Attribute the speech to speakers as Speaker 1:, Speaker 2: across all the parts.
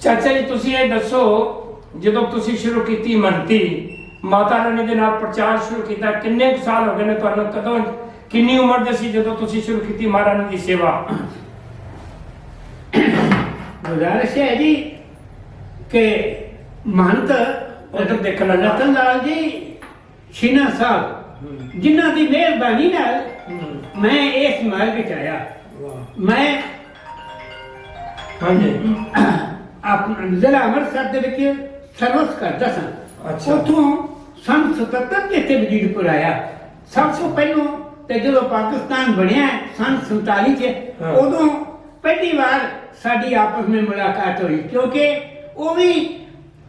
Speaker 1: ਚਾਚਾ ਜੀ ਤੁਸੀਂ ਇਹ ਦੱਸੋ, ਜਦੋਂ ਤੁਸੀਂ ਸ਼ੁਰੂ ਕੀਤੀ ਮੰਨਤੀ ਮਾਤਾ ਰਾਣੀ ਦੇ ਨਾਲ ਪ੍ਰਚਾਰ ਸ਼ੁਰੂ ਕੀਤਾ, ਕਿੰਨੇ ਕੁ ਸਾਲ ਹੋ ਗਏ ਨੇ ਤੁਹਾਨੂੰ? ਕਦੋਂ, ਕਿੰਨੀ ਉਮਰ ਦੇ ਸੀ ਜਦੋਂ ਤੁਸੀਂ ਸ਼ੁਰੂ ਕੀਤੀ ਮਹਾਰਾਣੀ ਦੀ ਸੇਵਾ?
Speaker 2: गुजारिश है जी कि महंत
Speaker 1: उधर देखना
Speaker 2: रतन लाल जी शीना साहब जिन्हों की मेहरबानी नाल मैं इस महल विच आया। मैं
Speaker 1: हाँ जी
Speaker 2: अपना जिला अमृतसर दे विच सर्विस करदा सा।
Speaker 1: अच्छा।
Speaker 2: उथों सन 77 के इत्थे वजीरपुर आया। सब तो पहलों ते जो पाकिस्तान बनया सन 47 च,
Speaker 1: हाँ।
Speaker 2: उदों पहली बार साडी आपस में मुलाकात हुई, क्योंकि वो भी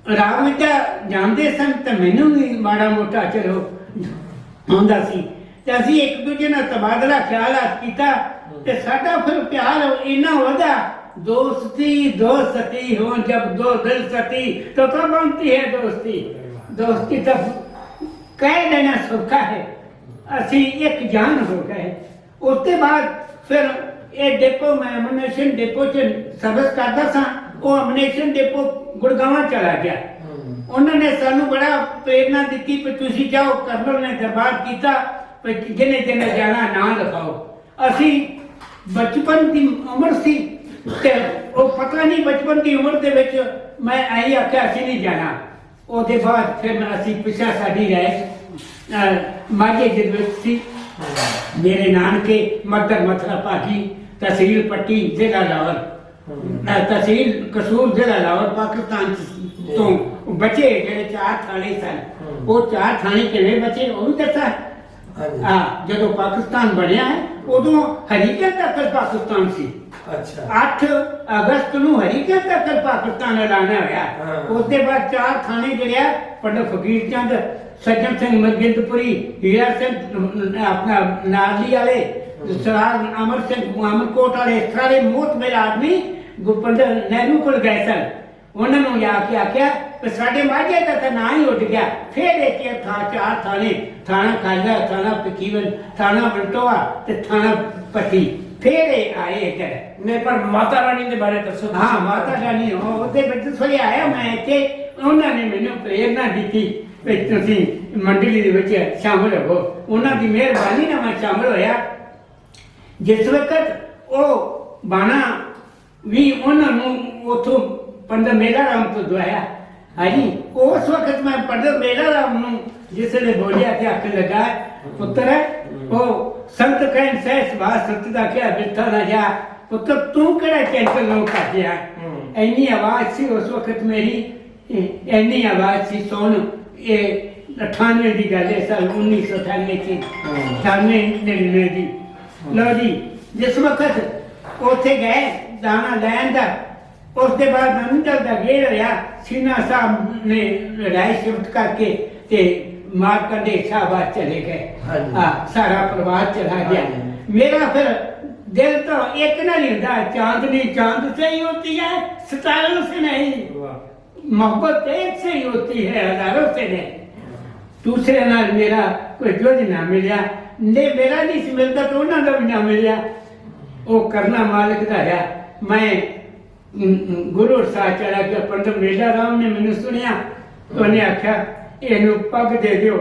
Speaker 2: राग विद्या जानते सन तो मैनू भी माड़ा मोटा चलो आंदा सी ते असीं एक दूजे नाल तबादला ख्यालात कीता ते साडा फिर प्यार इन्ना वधा। दोस्ती दोस्ती हो जब दो दिल सती तो बनती है दोस्ती। दोस्ती तो कह देना सौखा है, असीं एक जान हो गए। उसके बाद फिर ये डिपो मैं अमनेशन डिपो च सर्विस करता सा। वो अमनेशन डिपो गुड़गांव चला गया। उन्होंने सानू बड़ा प्रेरणा दी कि तुसी जाओ, कर्नल ने दरबार किया जिन्हें जिन्हें जाना ना लिखाओ। असी बचपन की उम्र सी ते वो पता नहीं बचपन की उम्र दे विच मैं आई आख्या असी नहीं जाना। उसके बाद फिर असी पिछा साडी रह माझे सी। मेरे नानके मदर मथुरा भागी, तहसील पट्टी जिला लाहौर, तहसील कसूर जिला लाहौर पाकिस्तान तो बचे जेडे 4 थाने सन। वो 4 थाने किवें बचे वो भी दसा। जो पाकिस्तान बनया है उदों हरीके तक पाकिस्तान सी।
Speaker 1: अच्छा।
Speaker 2: 8 अगस्त नूं हरीके तक पाकिस्तान ऐलाना होया। उसके बाद 4 थाने जिहड़े पंडित फकीर चंद, सज्जन सिंह मरगिंदपुरी, हीरा सिंह अपना नारली वाले, सरदार अमर सिंह मुहम्मदकोट वाले, सारे मोत मेरे आदमी पंडित नेहरू को गए सन। उन्होंने आके आख्या कि साडे माझे का तो ना ही उठ गया। फिर एक था 4 थाने, थाना खाजा, थाना पकीवन, थाना बंटोआ ते थाना पट्टी। फिर आए इधर
Speaker 1: नहीं, पर माता रानी के बारे दसो।
Speaker 2: हाँ, माता रानी ਉਹਦੇ ਵਿੱਚ ਥੋੜੀ ਆਇਆ ਮੈਂ ਇੱਥੇ। ਉਹਨਾਂ ਨੇ ਮੈਨੂੰ ਪ੍ਰੇਰਨਾ ਦਿੱਤੀ ਕਿ ਤੁਸੀਂ ਮੰਡਲੀ ਦੇ ਵਿੱਚ ਸ਼ਾਮਲ ਹੋ। ਉਹਨਾਂ ਦੀ ਮਿਹਰਬਾਨੀ ਨਾਲ ਮੈਂ ਸ਼ਾਮਲ ਹੋਇਆ। ਜਿਸ ਵਕਤ ਉਹ ਬਾਣਾ ਵੀ ਉਹਨਾਂ ਨੂੰ ਉਥੋਂ ਪੰਡਤ ਮੇਲਾ ਰਾਮ ਤੋਂ ਦਵਾਇਆ। ਹਾਂਜੀ, ਉਸ ਵਕਤ ਮੈਂ ਪੰਡਤ ਮੇਲਾ ਰਾਮ ਨੂੰ ਜਿਸ ਨੇ ਬੋਲਿਆ ਕਿ ਅੱਖ ਲਗਾ ਪੁੱਤਰ ਉਹ संत कहन सह सुभाष सत का क्या बिरथा ना जा पुत्र तू केड़ा कैंसर नो कर दिया। इन्नी आवाज सी उस वक्त मेरी, इन्नी आवाज सी सुन। ये 98 की गल है, साल 1998 की 98-99 की। लो जी, जिस वक्त उथे गए दाना लैन का, उसके बाद मंडल का गेड़ होया। सीना साहब ने लड़ाई शिफ्ट करके ते मारकंडे शाहबाद चले गए। सारा परिवार चला गया। मेरा फिर दिल तो एक ना नहीं होता, चांदनी चांद से ही होती है, सितारों से नहीं। मोहब्बत एक से ही होती है, हजारों से नहीं। दूसरे नाल मेरा कोई जुझ ना मिलिया, ने मेरा नहीं मिलता तो उन्होंने भी ना मिलिया। वो करना मालिक का है। मैं गुरु साह चढ़ा गया। पंडित मेला राम ने मैंने सुनिया तो उन्हें आख्या इनू पग दे दियो,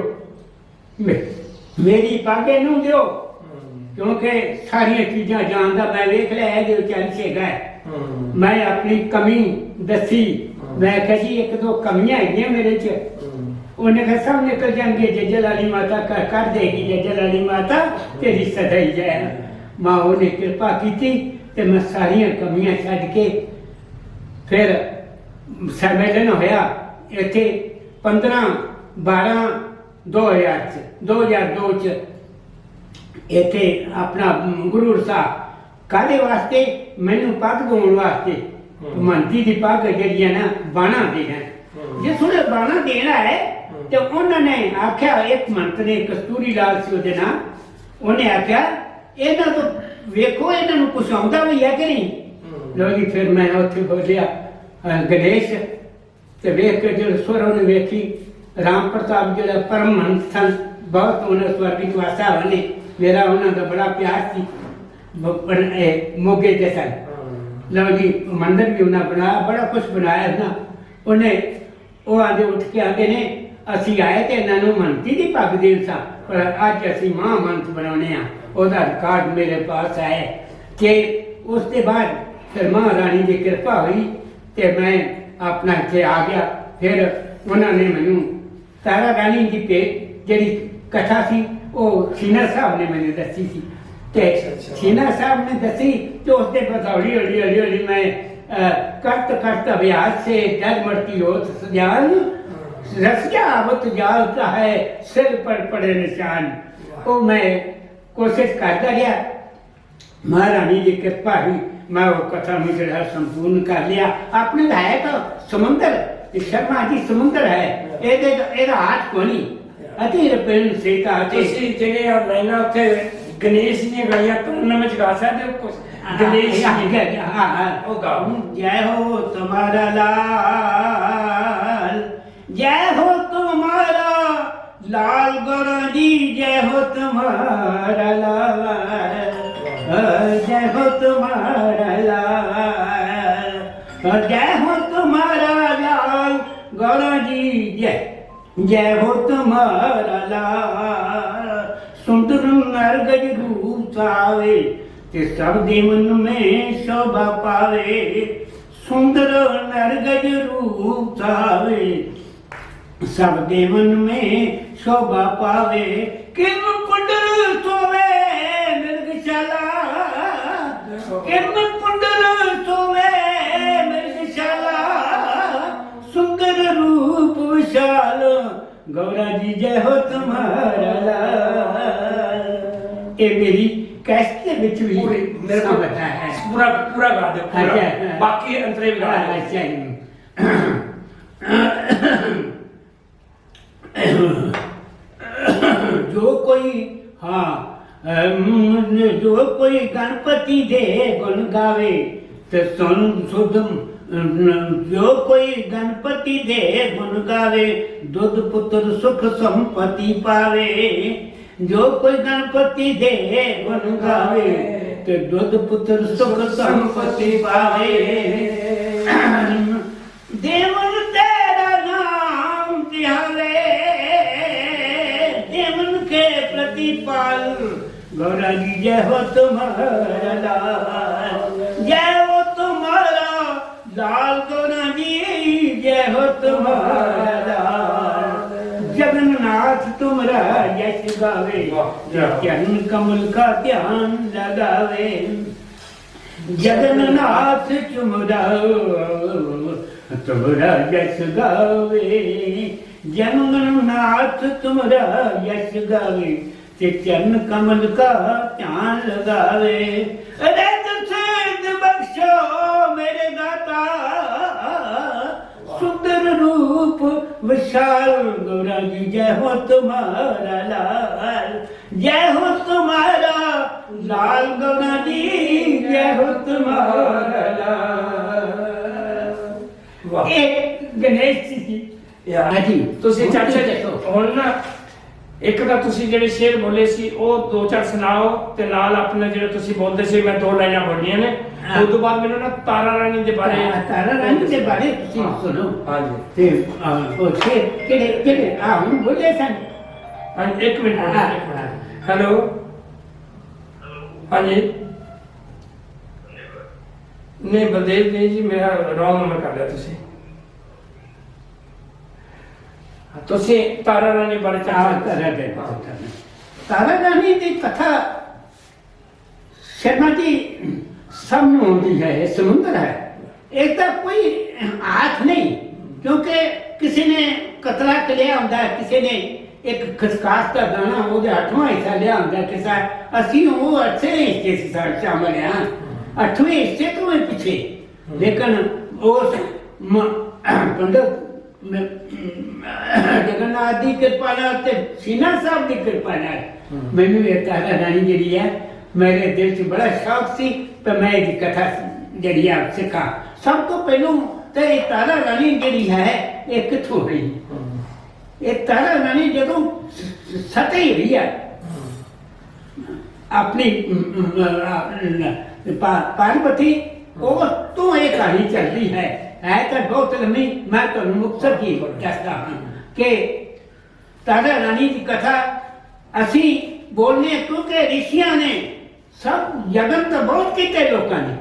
Speaker 2: मेरी पग इनू दियो, क्योंकि सारिया चीजा जानता मैं वेख लिया चल गए। मैं अपनी कमी दसी। मैं कहा जी एक दो कमियां है मेरे च। उन्हें कहा सब निकल जाएंगे, जज्जल वाली माता कर देगी, जज्जल वाली माता तेरी सदाई जाए। माँ ने कृपा की ते मैं सारिया कमियां छड्ड के फिर सम्मेलन होया इत्थे 15/12/2002 च इत्थे अपना गुरु साहब कादे वास्ते मैनू पग धोण वास्ते मनती की पग जी ना बाणा देना। जिस उन्हें बाणा देना है तो उन्होंने आख्या, एक मंत ने कस्तूरी लाल सी उहदे नाम, उन्हें आख्या इन्हां तो वेखो इन्हां नूं कुछ आउंदा भी है कि नहीं। लो जी, फिर मैं उत्थे बोलिया गणेश ते वेख के जो स्वर उन्हें वेखी राम प्रताप जो परम हंस सन, बहुत उन्हें स्वर्गिक वासा होने मेरा उन्होंने बड़ा प्यार थी। मोगे के सन लो जी मंदिर भी उन्हें बनाया, बड़ा कुछ बनाया ना उन्हें। वो आगे उठ के आते ने असी आए थे इन्होंने मनती की पग देन सा, पर अज असी महामंत बनाने ओदा रिकॉर्ड मेरे पास है कि उसके बाद फिर महारानी की कृपा हुई तो मैं अपना इतने आ गया। फिर उन्होंने मैनू तारा रानी की जी कथा सी वो सीना साहब ने मैंने दसी सी, सीना साहब ने दसी तो उसके बाद हौली हौली हौली हौली मैं करत करत अभ्यास से जग मरती हो सजान रसियावत जालता है सिर पर पड़े निशान। वो मैं कोशिश करता गया, महारानी की कृपा हुई, मैं वो कथा में जरा संपूर्ण कर लिया। अपने है तो समुंदर शर्मा जी समुंदर है, एदा हाथ कोनी अति रपेन सीता
Speaker 1: ਤੁਸੀਂ ਜਿਹੜੇ ਆ ਲਾਈਨਾਂ ਉੱਥੇ ਗਣੇਸ਼ ਦੀਆਂ ਗਾਈਆਂ ਤੁਰਨ ਵਿੱਚ ਗਾ ਸਕਦੇ ਹੋ ਕੁਝ? गणेश
Speaker 2: ओ गाऊं जय हो तुम्हारा लाल, जय हो तुम्हारा लाल गुरु जी, जय हो तुम्हारा लाल, जय हो तुम्हारा लाल, जय हो तुम्हारा लाल गुरु जी, जय हो तुम्हारा लाल। सुंदर नरगज रूप आवे ते सब दे मन में शोभा पावे, सुंदर नरगज रूप आवे सब दे मन में शोभा पावे। किम कुंडल सोवे मृगशाला, किम कुंडल सोवे मृगशाला, सुंदर रूप विशाल गौरा जी, जय हो तुम्हारा लाल। ये मेरी कैसे बिच भी
Speaker 1: मेरे को पता है पूरा पूरा गा दो पूरा, बाकी अंतरे भी गा दो।
Speaker 2: जो कोई हाँ जो कोई गणपति दे गुण गावे तो सुन सुध, जो कोई गणपति दे गुण गावे दुध पुत्र सुख संपत्ति पावे। जो कोई गणपति दे गुण गावे तो दुध पुत्र सुख संपत्ति पावे। देवन तेरा नाम तिहावे, देवन के प्रतिपाल गौरा जी, जय हो तुम्हारा लाल, जय हो तुम्हारा लाल गौरा जी, जय हो तुम्हारा लाल। जगन्नाथ तुमरा यश गावे, चरण कमल का ध्यान लगावे। जगन्नाथ तुमरा तुमरा यश गावे, जगन्नाथ तुमरा यश गावे ते चरण कमल का ध्यान लगावे। रत सिद्ध बख्शो मेरे दाता, सुंदर रूप विशाल गौरा जी, जय हो तुम्हारा लाल, जय हो तुम्हारा लाल गौरा जी, जय हो तुम्हारा लाल। एक गणेश जी
Speaker 1: ਹਾਂਜੀ ਤੁਸੀਂ ਚਾਚਾ ਜੀ ਹੁਣ ਨਾ ਇੱਕ ਤਾਂ ਤੁਸੀਂ ਜਿਹੜੇ ਸ਼ੇਰ ਬੋਲੇ ਸੀ ਉਹ ਦੋ ਚਾਰ ਸੁਣਾਓ ਤੇ ਨਾਲ ਆਪਣੇ ਜਿਹੜੇ ਤੁਸੀਂ ਬੋਲਦੇ ਸੀ ਮੈਂ ਦੋ ਲਾਈਨਾਂ ਬੋਲੀਆਂ ਨੇ ਉਸ ਤੋਂ ਬਾਅਦ ਮੈਨੂੰ ਨਾ ਤਾਰਾ ਰਾਣੀ ਦੇ ਬਾਰੇ
Speaker 2: ਤੁਸੀਂ ਸੁਣੋ।
Speaker 1: ਹਾਂਜੀ
Speaker 2: ਤੇ ਉਹ ਸ਼ੇਰ ਕਿਹੜੇ ਹੁਣ ਬੋਲੇ ਸਨ।
Speaker 1: ਹਾਂਜੀ ਇੱਕ ਮਿੰਟ ਹੈਲੋ ਹਾਂਜੀ ਨਹੀਂ ਬਲਦੇਵ ਨਹੀਂ ਜੀ ਮੇਰਾ ਰੌਂਗ ਨੰਬਰ ਕਰ ਲਿਆ ਤੁਸੀਂ ਤਾਰਾ ਰਾਣੀ ਬਾਰੇ
Speaker 2: तारा रानी की कथा शर्मा जी सामने होती है, समुद्र है, एक तो कोई हाथ नहीं, क्योंकि किसी ने कतरा लिया होता है, किसी ने एक खसकास का दाना वो 8वां हिस्सा लिया होता है, किसा असी वो 8वें हिस्से से शामिल हैं, 8वें हिस्से तो मैं पीछे, लेकिन उस पंडित जगन्नाथ की कृपा नाल सीना साहब की कृपा नाल मैनू ये तारा रानी जी है मेरे दिल च बड़ा शौक सी तो मैं इसकी कथा जी सीखा। सब तो पहलू तो ये तारा रानी जी है ये कितों हुई, ये तारा रानी जो सतह ही हुई है अपनी पार्वती ਉਸ ਤੋਂ ਇਹ ਕਹਾਣੀ ਚੱਲਦੀ ਹੈ ਤਾਂ ਬਹੁਤ ਲੰਮੀ। ਮੈਂ ਤੁਹਾਨੂੰ ਮੁਕਤਸਰ ਕੀ ਦੱਸਦਾ ਹਾਂ ਕਿ ਤਾਰਾ ਰਾਣੀ ਦੀ ਕਥਾ ਅਸੀਂ ਬੋਲਨੇ ਕਿਉਂਕਿ ਰਿਸ਼ੀਆਂ ਨੇ ਸਭ ਯਤਨ ਤਾਂ ਬਹੁਤ ਕੀਤੇ ਲੋਕਾਂ ਨੇ,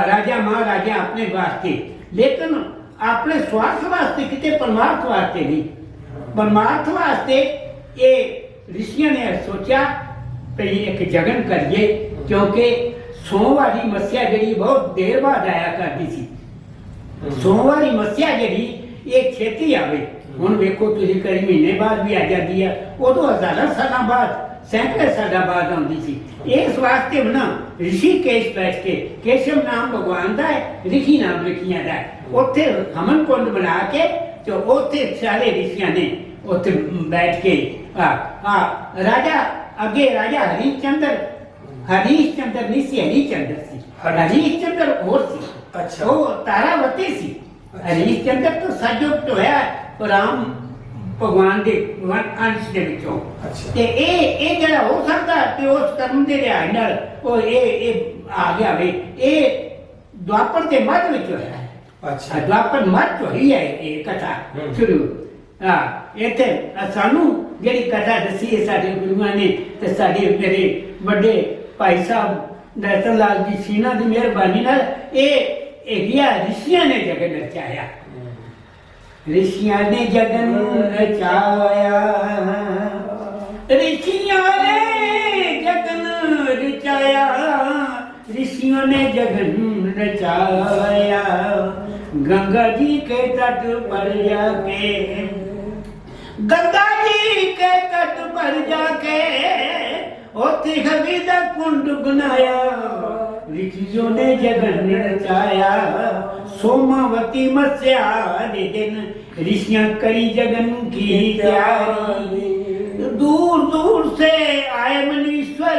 Speaker 2: ਰਾਜਾ ਮਹਾਰਾਜਾ ਆਪਣੇ ਵਾਸਤੇ, ਲੇਕਿਨ ਆਪਣੇ ਸਵਾਰਥ ਵਾਸਤੇ ਕਿਤੇ ਪਰਮਾਰਥ ਵਾਸਤੇ ਨਹੀਂ। ਪਰਮਾਰਥ ਵਾਸਤੇ ਇਹ ਰਿਸ਼ੀਆਂ ਨੇ ਸੋਚਿਆ ਕਿ ਇੱਕ ਜਗਨ ਕਰੀਏ, ਕਿਉਂਕਿ ਸੋਮਵਾਰ ਦੀ ਮੱਸਿਆ ਜਿਹੜੀ ਬਹੁਤ ਦੇਰ ਬਾਅਦ ਆਇਆ ਕਰਦੀ ਸੀ। ਸੋਮਵਾਰ ਦੀ ਮੱਸਿਆ ਜਿਹੜੀ ਇਹ ਛੇਤੀ ਆਵੇ। ਹੁਣ ਵੇਖੋ ਤੁਸੀਂ ਕਈ ਮਹੀਨੇ ਬਾਅਦ ਵੀ ਆ ਜਾਂਦੀ ਹੈ, ਉਦੋਂ ਹਜ਼ਾਰਾਂ ਸਾਲਾਂ ਬਾਅਦ, ਸੈਂਕੜੇ ਸਾਲਾਂ ਬਾਅਦ ਆਉਂਦੀ ਸੀ। ਇਸ ਵਾਸਤੇ ਬਣਾ ਰਿਸ਼ੀਕੇਸ਼ ਬੈਠ ਕੇ, ਕੇਸ਼ਵ ਨਾਮ ਭਗਵਾਨ ਦਾ ਹੈ, ਰਿਸ਼ੀ ਨਾਮ ਰਿਸ਼ੀਆਂ ਦਾ ਹੈ, ਉੱਥੇ ਹਮਨ ਕੁੰਡ ਬਣਾ ਕੇ ਤੇ ਉੱਥੇ ਸਾਰੇ ਰਿਸ਼ੀਆਂ ਨੇ ਉੱਥੇ ਬੈਠ ਕੇ ਰਾਜਾ ਅੱਗੇ ਰਾਜਾ ਹਰੀਸ਼ਚੰਦਰ ਨਹੀਂ ਸੀ, ਹਰੀਸ਼ਚੰਦਰ ਸੀ। ਹਰੀਸ਼ਚੰਦਰ ਹੋਰ ਸੀ,
Speaker 1: ਅੱਛਾ,
Speaker 2: ਉਹ ਤਾਰਾਵਤੀ ਸੀ। ਹਰੀਸ਼ਚੰਦਰ ਤੋਂ ਸਜੋਗ ਹੋਇਆ ਰਾਮ ਭਗਵਾਨ ਦੇ ਅੰਸ਼ ਦੇ ਵਿੱਚੋਂ। ਤੇ ਇਹ ਜਿਹੜਾ ਹੋ ਸਕਦਾ ਤੇ ਉਸ ਕਰਮ ਦੇ ਰਿਹਾਈ ਨਾਲ ਉਹ ਇਹ ਆ ਗਿਆ ਵੇ। ਇਹ ਦੁਆਪਰ ਦੇ ਮੱਧ ਵਿੱਚ ਹੋਇਆ। ਅੱਛਾ, ਦੁਆਪਰ ਮੱਧ ਹੋਈ ਹੈ ਇਹ ਕਥਾ ਸ਼ੁਰੂ। ਇੱਥੇ ਸਾਨੂੰ ਜਿਹੜੀ ਕਥਾ ਦੱਸੀ ਹੈ ਸਾਡੇ ਗੁਰੂਆਂ ਨੇ ਤੇ ਸਾਡੇ ਮੇਰੇ ਵੱਡੇ ਭਾਈ ਸਾਹਿਬ ਨਰਤਨ ਲਾਲ ਜੀ ਸੀਨਾ ਦੀ ਮਿਹਰਬਾਨੀ ਨਾਲ ਇਹ ਗਿਆ ਰਿਸ਼ੀਆਂ ਨੇ ਜਗਨ ਰਚਾਇਆ। ਰਿਸ਼ੀਆਂ ਨੇ ਜਗਨ ਰਚਾਇਆ, ਰਿਸ਼ੀਆਂ ਨੇ ਜਗਨ ਰਚਾਇਆ, ਰਿਸ਼ੀਆਂ ਨੇ ਜਗਨ रचाया। गंगा जी के तट पर जाके, गंगा जी के तट पर जाके ओथे हवी दा कुंड बनाया। ऋषियों ने जगन रचाया, सोमावती मस्या दे दिन ऋषियां करी जगन की तैयारी। दूर दूर से आए मनीश्वर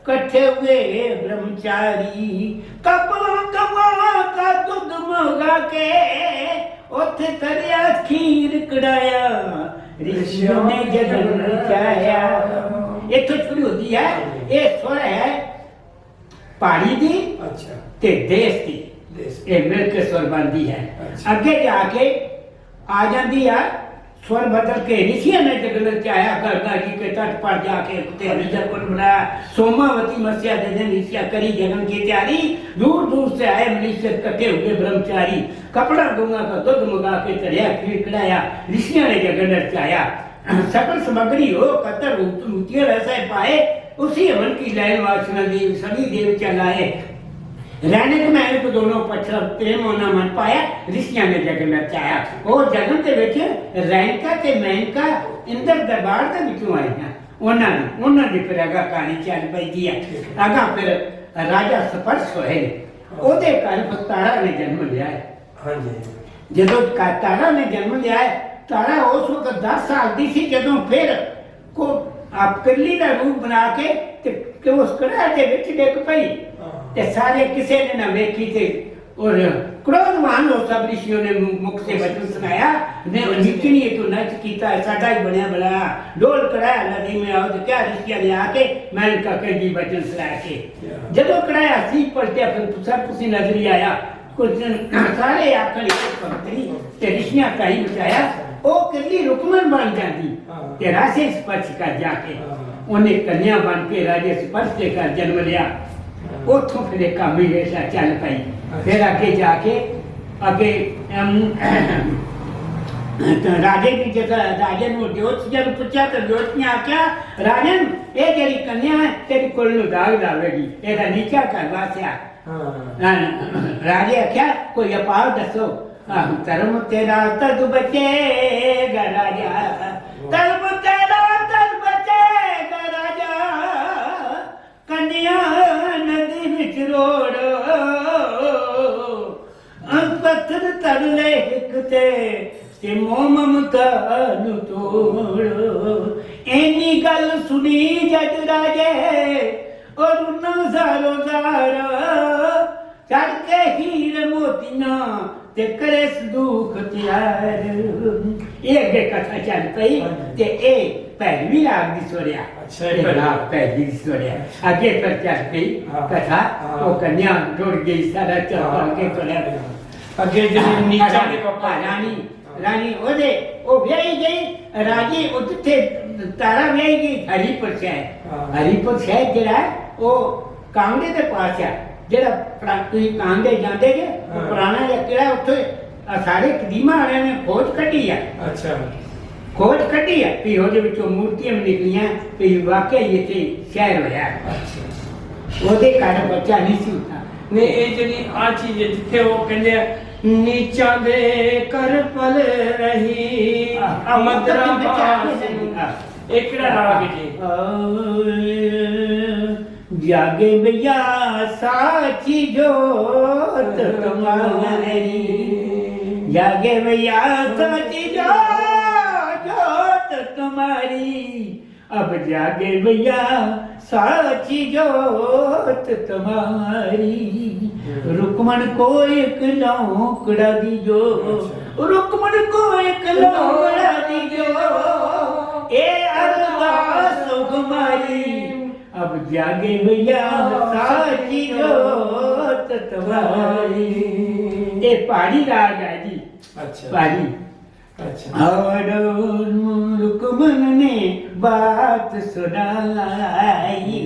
Speaker 2: कट्ठे हुए ब्रह्मचारी, कपड़ा कमा का दूध मंगा के ओथे तरिया खीर कढ़ाया। ऋषियों ने जगन रचाया। इत्थों शुरू होती है ये स्वर है पहाड़ी दी
Speaker 1: अच्छा
Speaker 2: ते देश दी, ये मिल के स्वर बनती है। अगे जाके आ जाती है स्वर बदल के ऋषियों ने जगन रचाया। गंगा जी के तट पर जाके कुंड बनाया। सोमावती मस्या दे दिन ऋषियां करी जगन की तैयारी। दूर दूर से आए मनुष्य इकट्ठे हुए ब्रह्मचारी, कपड़ा गंगा का दूध मंगा के चढ़िया खीर खिलाया। ऋषियों ने जगन रचाया। सकल सामग्री हो कतर मूर्तियां वैसे पाए, उसी हवन की लैन वासना देव सभी देव चलाए। रहने के महल को दोनों पत्थर प्रेम होना मन पाया। ऋषियां ने जगन रचाया। और जगन के विच रैनका ते मैनका इंद्र दरबार दे विचों आए हैं। उन्हां दी फिर अगा कहानी चल पैदी है। अगा फिर राजा स्पर्श होए, ओदे घर तारा ने जन्म लिया है।
Speaker 1: हां जी,
Speaker 2: जदों तारा ने जन्म लिया है, तारा उस वक्त 10 साल दी सी जदों फिर को आप कली का रूप बना के उस कड़ा दे विच डिग पई ते सारे किसी ने ना वेखी थे। और क्रोधवान हो सब ऋषियों ने मुख से वचन सुनाया, ने निकनी तो नच कीता साडा ही बनया बड़ा डोल कराया नदी में आओ। तो क्या ऋषियों ने आके मैंने का जी वचन सुनाया के जदों कराया सी पलटिया फिर सब कुछ नजर ही आया। कुछ सारे आखिर पत्नी ते ऋषियां का ही बचाया। ओ कली रुकमन बन जाती ते राजे स्पर्श कर जाके उन्हें कन्या बन के राजे स्पर्श के कर जन्म लिया। उठों फिर एक कामी ऐसा चल पाई। फिर आगे जाके आगे राजे की जगह राजे ने जोत जब पूछा तो जोत ने आख्या राजन ये तेरी कन्या है, तेरी कुल नु दाग लावेगी, तेरा नीचा करवा से राजे आख्या कोई अपार दसो। धर्म तेरा तद बचेगा राजा, धर्म तेरा तद बचेगा राजा। कन्या नदी विच रोड़ो, पत्थर तरले हिकते ते मोह ममता नु तोड़ो। एनी गल सुनी जज राजे और नजारो जारो चढ़ के हीर मोतियां ते करे दुख त्यार। ये कथा चल पई ते पहलवी राग दी सुनिया
Speaker 1: अच्छा, ये पहलवी।
Speaker 2: राग पहलवी दी सुनिया आगे पर चल गई
Speaker 1: हाँ।
Speaker 2: कथा
Speaker 1: हाँ।
Speaker 2: वो कन्या रुड़ गई सारा चल के सुनिया
Speaker 1: ਅੱਗੇ ਜਿਹੜੀ ਨੀਚਾ ਦੇ ਪਾਪਾ
Speaker 2: रानी रानी ओदे ओ ब्याही गई राजी उत्थे तारा ब्याही गई हरिपुर शहर
Speaker 1: हाँ।
Speaker 2: हरिपुर शहर जेड़ा ओ कांगड़े दे पास है जेड़ा तुसी कांगड़े जांदे जे
Speaker 1: हाँ।
Speaker 2: ओ पुराना जिहा किला उत्थे सारे कदीमा वाले ने खोज कड्ढी है
Speaker 1: ਅੱਛਾ
Speaker 2: खोज कड्ढी है भी ਉਹਦੇ ਵਿੱਚੋਂ ਮੂਰਤੀਆਂ ਵੀ ਨਿਕਲੀਆਂ ਵੀ ਵਾਕਿਆ ਹੀ ਇੱਥੇ ਸ਼ਹਿਰ ਹੋਇਆ
Speaker 1: ਅੱਛਾ
Speaker 2: ਉਹਦੇ ਘਰ ਬੱਚਾ ਨਹੀਂ ਸੀ ਹੁੰਦਾ
Speaker 1: ਨੇ ਇਹ ਜਿਹੜੀ ਆ ਚੀਜ਼ ਹੈ, ਜਿੱਥੇ ਉਹ ਕਹਿੰਦੇ ਆ ਨੀਚਾਂ ਦੇ ਕਰ ਪਲ ਰਹੀ ਮਦਰਾ ਬਾਸ ਇਹ ਕਿਹੜਾ ਰਾਗ ਹੈ ਜੀ
Speaker 2: जागे भैया साची जोत तुम्हारी जागे भैया साची जोत तुम्हारी अब जागे भैया साची जोत तुम्हारी रुकमन को एक लौकड़ा दीजो रुकमन को एक लौकड़ा दीजो ए अरदास तुम्हारी अब जागे भैया साची जोत तुम्हारी ये पहाड़ी राग है जी
Speaker 1: ਅੱਛਾ
Speaker 2: पहाड़ी
Speaker 1: ਅੱਛਾ
Speaker 2: और रुकमन ने बात सुनाई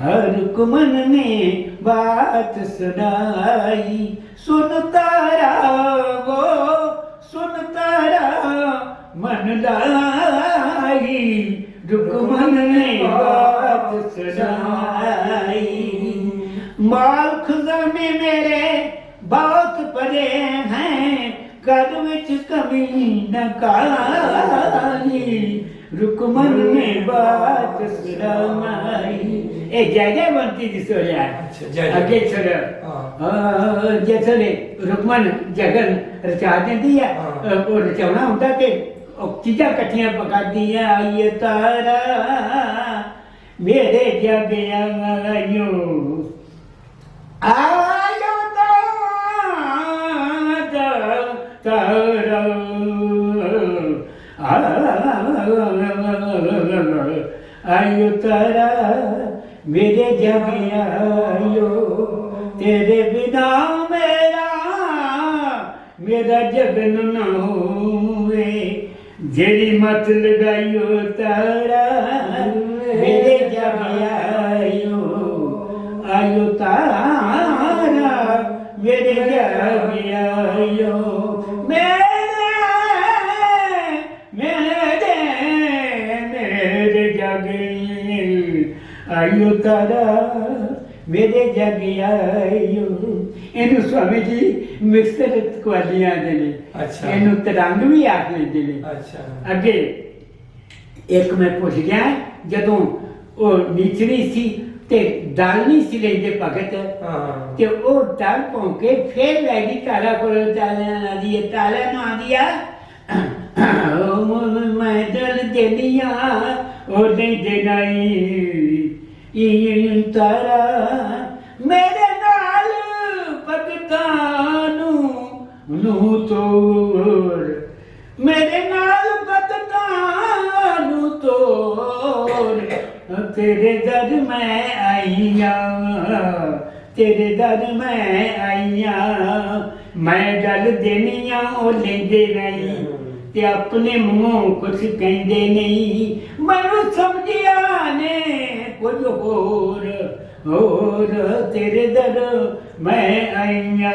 Speaker 2: और रुकमन ने बात सुनाई सुनता रहो सुनता रहो मन लाई रुकमन ने बात सुनाई माल खजाने मेरे बहुत पड़े हैं कद विच कमी न काली रुकमन ने बात सुनाई ए जय जय बनती जी सोया
Speaker 1: अच्छा, जय जय।
Speaker 2: आगे छोड़
Speaker 1: हाँ।
Speaker 2: जैसे रुकमन जगन रचा देती है
Speaker 1: हाँ।
Speaker 2: वो रचाना होता कि चीजा कट्ठियां पकाती है आइए तारा मेरे जग आयो आयो तारा आयो तारा मेरे जग आयो तेरे बिना मेरा जगन न होवे जेड़ी मत लगाइयो तारा मेरे जग आयो आयो तारा मेरे जग आयो मेरे मेरे मेरे जग आयो तारा मेरे जग आयो ਇਹਨੂੰ स्वामी जी मिक्सर कवालियां आते ने
Speaker 1: अच्छा।
Speaker 2: ਇਹਨੂੰ ਤਰੰਗ ਵੀ ਆਖ ਲੈਂਦੇ ਨੇ
Speaker 1: ਅੱਛਾ
Speaker 2: ਅੱਗੇ ਇੱਕ ਮੈਂ ਪੁੱਛ ਗਿਆ ਜਦੋਂ ਉਹ ਨੀਚੜੀ ਸੀ ਤੇ ਦਲ ਨਹੀਂ ਸੀ ਲੈਂਦੇ ਭਗਤ
Speaker 1: ਹਾਂ
Speaker 2: ਤੇ ਉਹ ਦਲ ਭੌਂਕੇ ਫੇਰ ਲੈ ਗਈ ਤਾਲਾ ਕੋਲ ਤਾਲਾ ਨਾ ਦੀ ਤਾਲਾ ਨਾ ਦਿਆ ਉਹ ਮੈਂ ਦਲ ਦੇਨੀਆਂ ਉਹ ਨਹੀਂ ਦੇਣਾਈ ਇਹ ਤਾਰਾ ਮੇਰੇ ਨਾਲ ਭਗਤਾਂ ਨੂੰ ਤੋੜ ਮੇਰੇ ਨਾਲ ਭਗਤਾਂ ਨੂੰ ਤੋੜ ਤੇਰੇ ਦਰ ਮੈਂ ਆਈਆਂ ਤੇਰੇ ਦਰ ਮੈਂ ਆਈਆਂ ਮੈਂ ਗੱਲ ਦੇਣੀਆਂ ਉਹ ਲੈਂਦੇ ਨਹੀਂ ਤੇ ਆਪਣੇ ਮੂੰਹੋਂ ਕੁਝ ਕਹਿੰਦੇ ਨਹੀਂ ਮੈਨੂੰ ਸਮਝਿਆ ਨੇ ਕੁਝ ਹੋਰ ਤੇਰੇ ਦਰ ਮੈਂ ਆਈਆਂ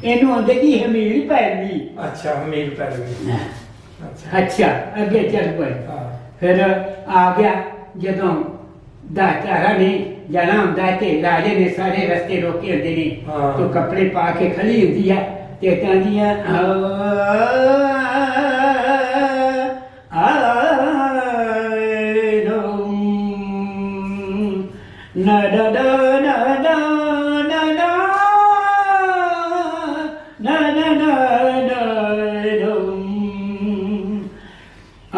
Speaker 2: ਇਹਨੂੰ ਆਂਦੇ ਜੀ ਹਮੀਰ ਪੈਣੀ
Speaker 1: ਅੱਛਾ ਹਮੀਰ ਪੈ ਗਈ ਅੱਛਾ
Speaker 2: ਅੱਛਾ ਅੱਗੇ ਚੱਲ ਪਏ
Speaker 1: ਹਾਂ
Speaker 2: ਫਿਰ ਆ ਗਿਆ ਜਦੋਂ ਦਾਤਾਰਾ ਨੇ ਜਾਣਾ ਹੁੰਦਾ ਤੇ ਰਾਜੇ ਨੇ ਸਾਰੇ ਰਸਤੇ ਰੋਕੇ ਹੁੰਦੇ ਨੇ
Speaker 1: ਹਾਂ।
Speaker 2: ਤੋ ਕੱਪੜੇ ਪਾ ਕੇ ਖੜੀ ਹੁੰਦੀ ਆ ਤੇ ਕਹਿੰਦੀਆਂ ਨਾ ਦਾ ਦਾ ਨਾ ਦਾ ਨਾ ਦਾ ਨਾ ਨਾ ਨਾ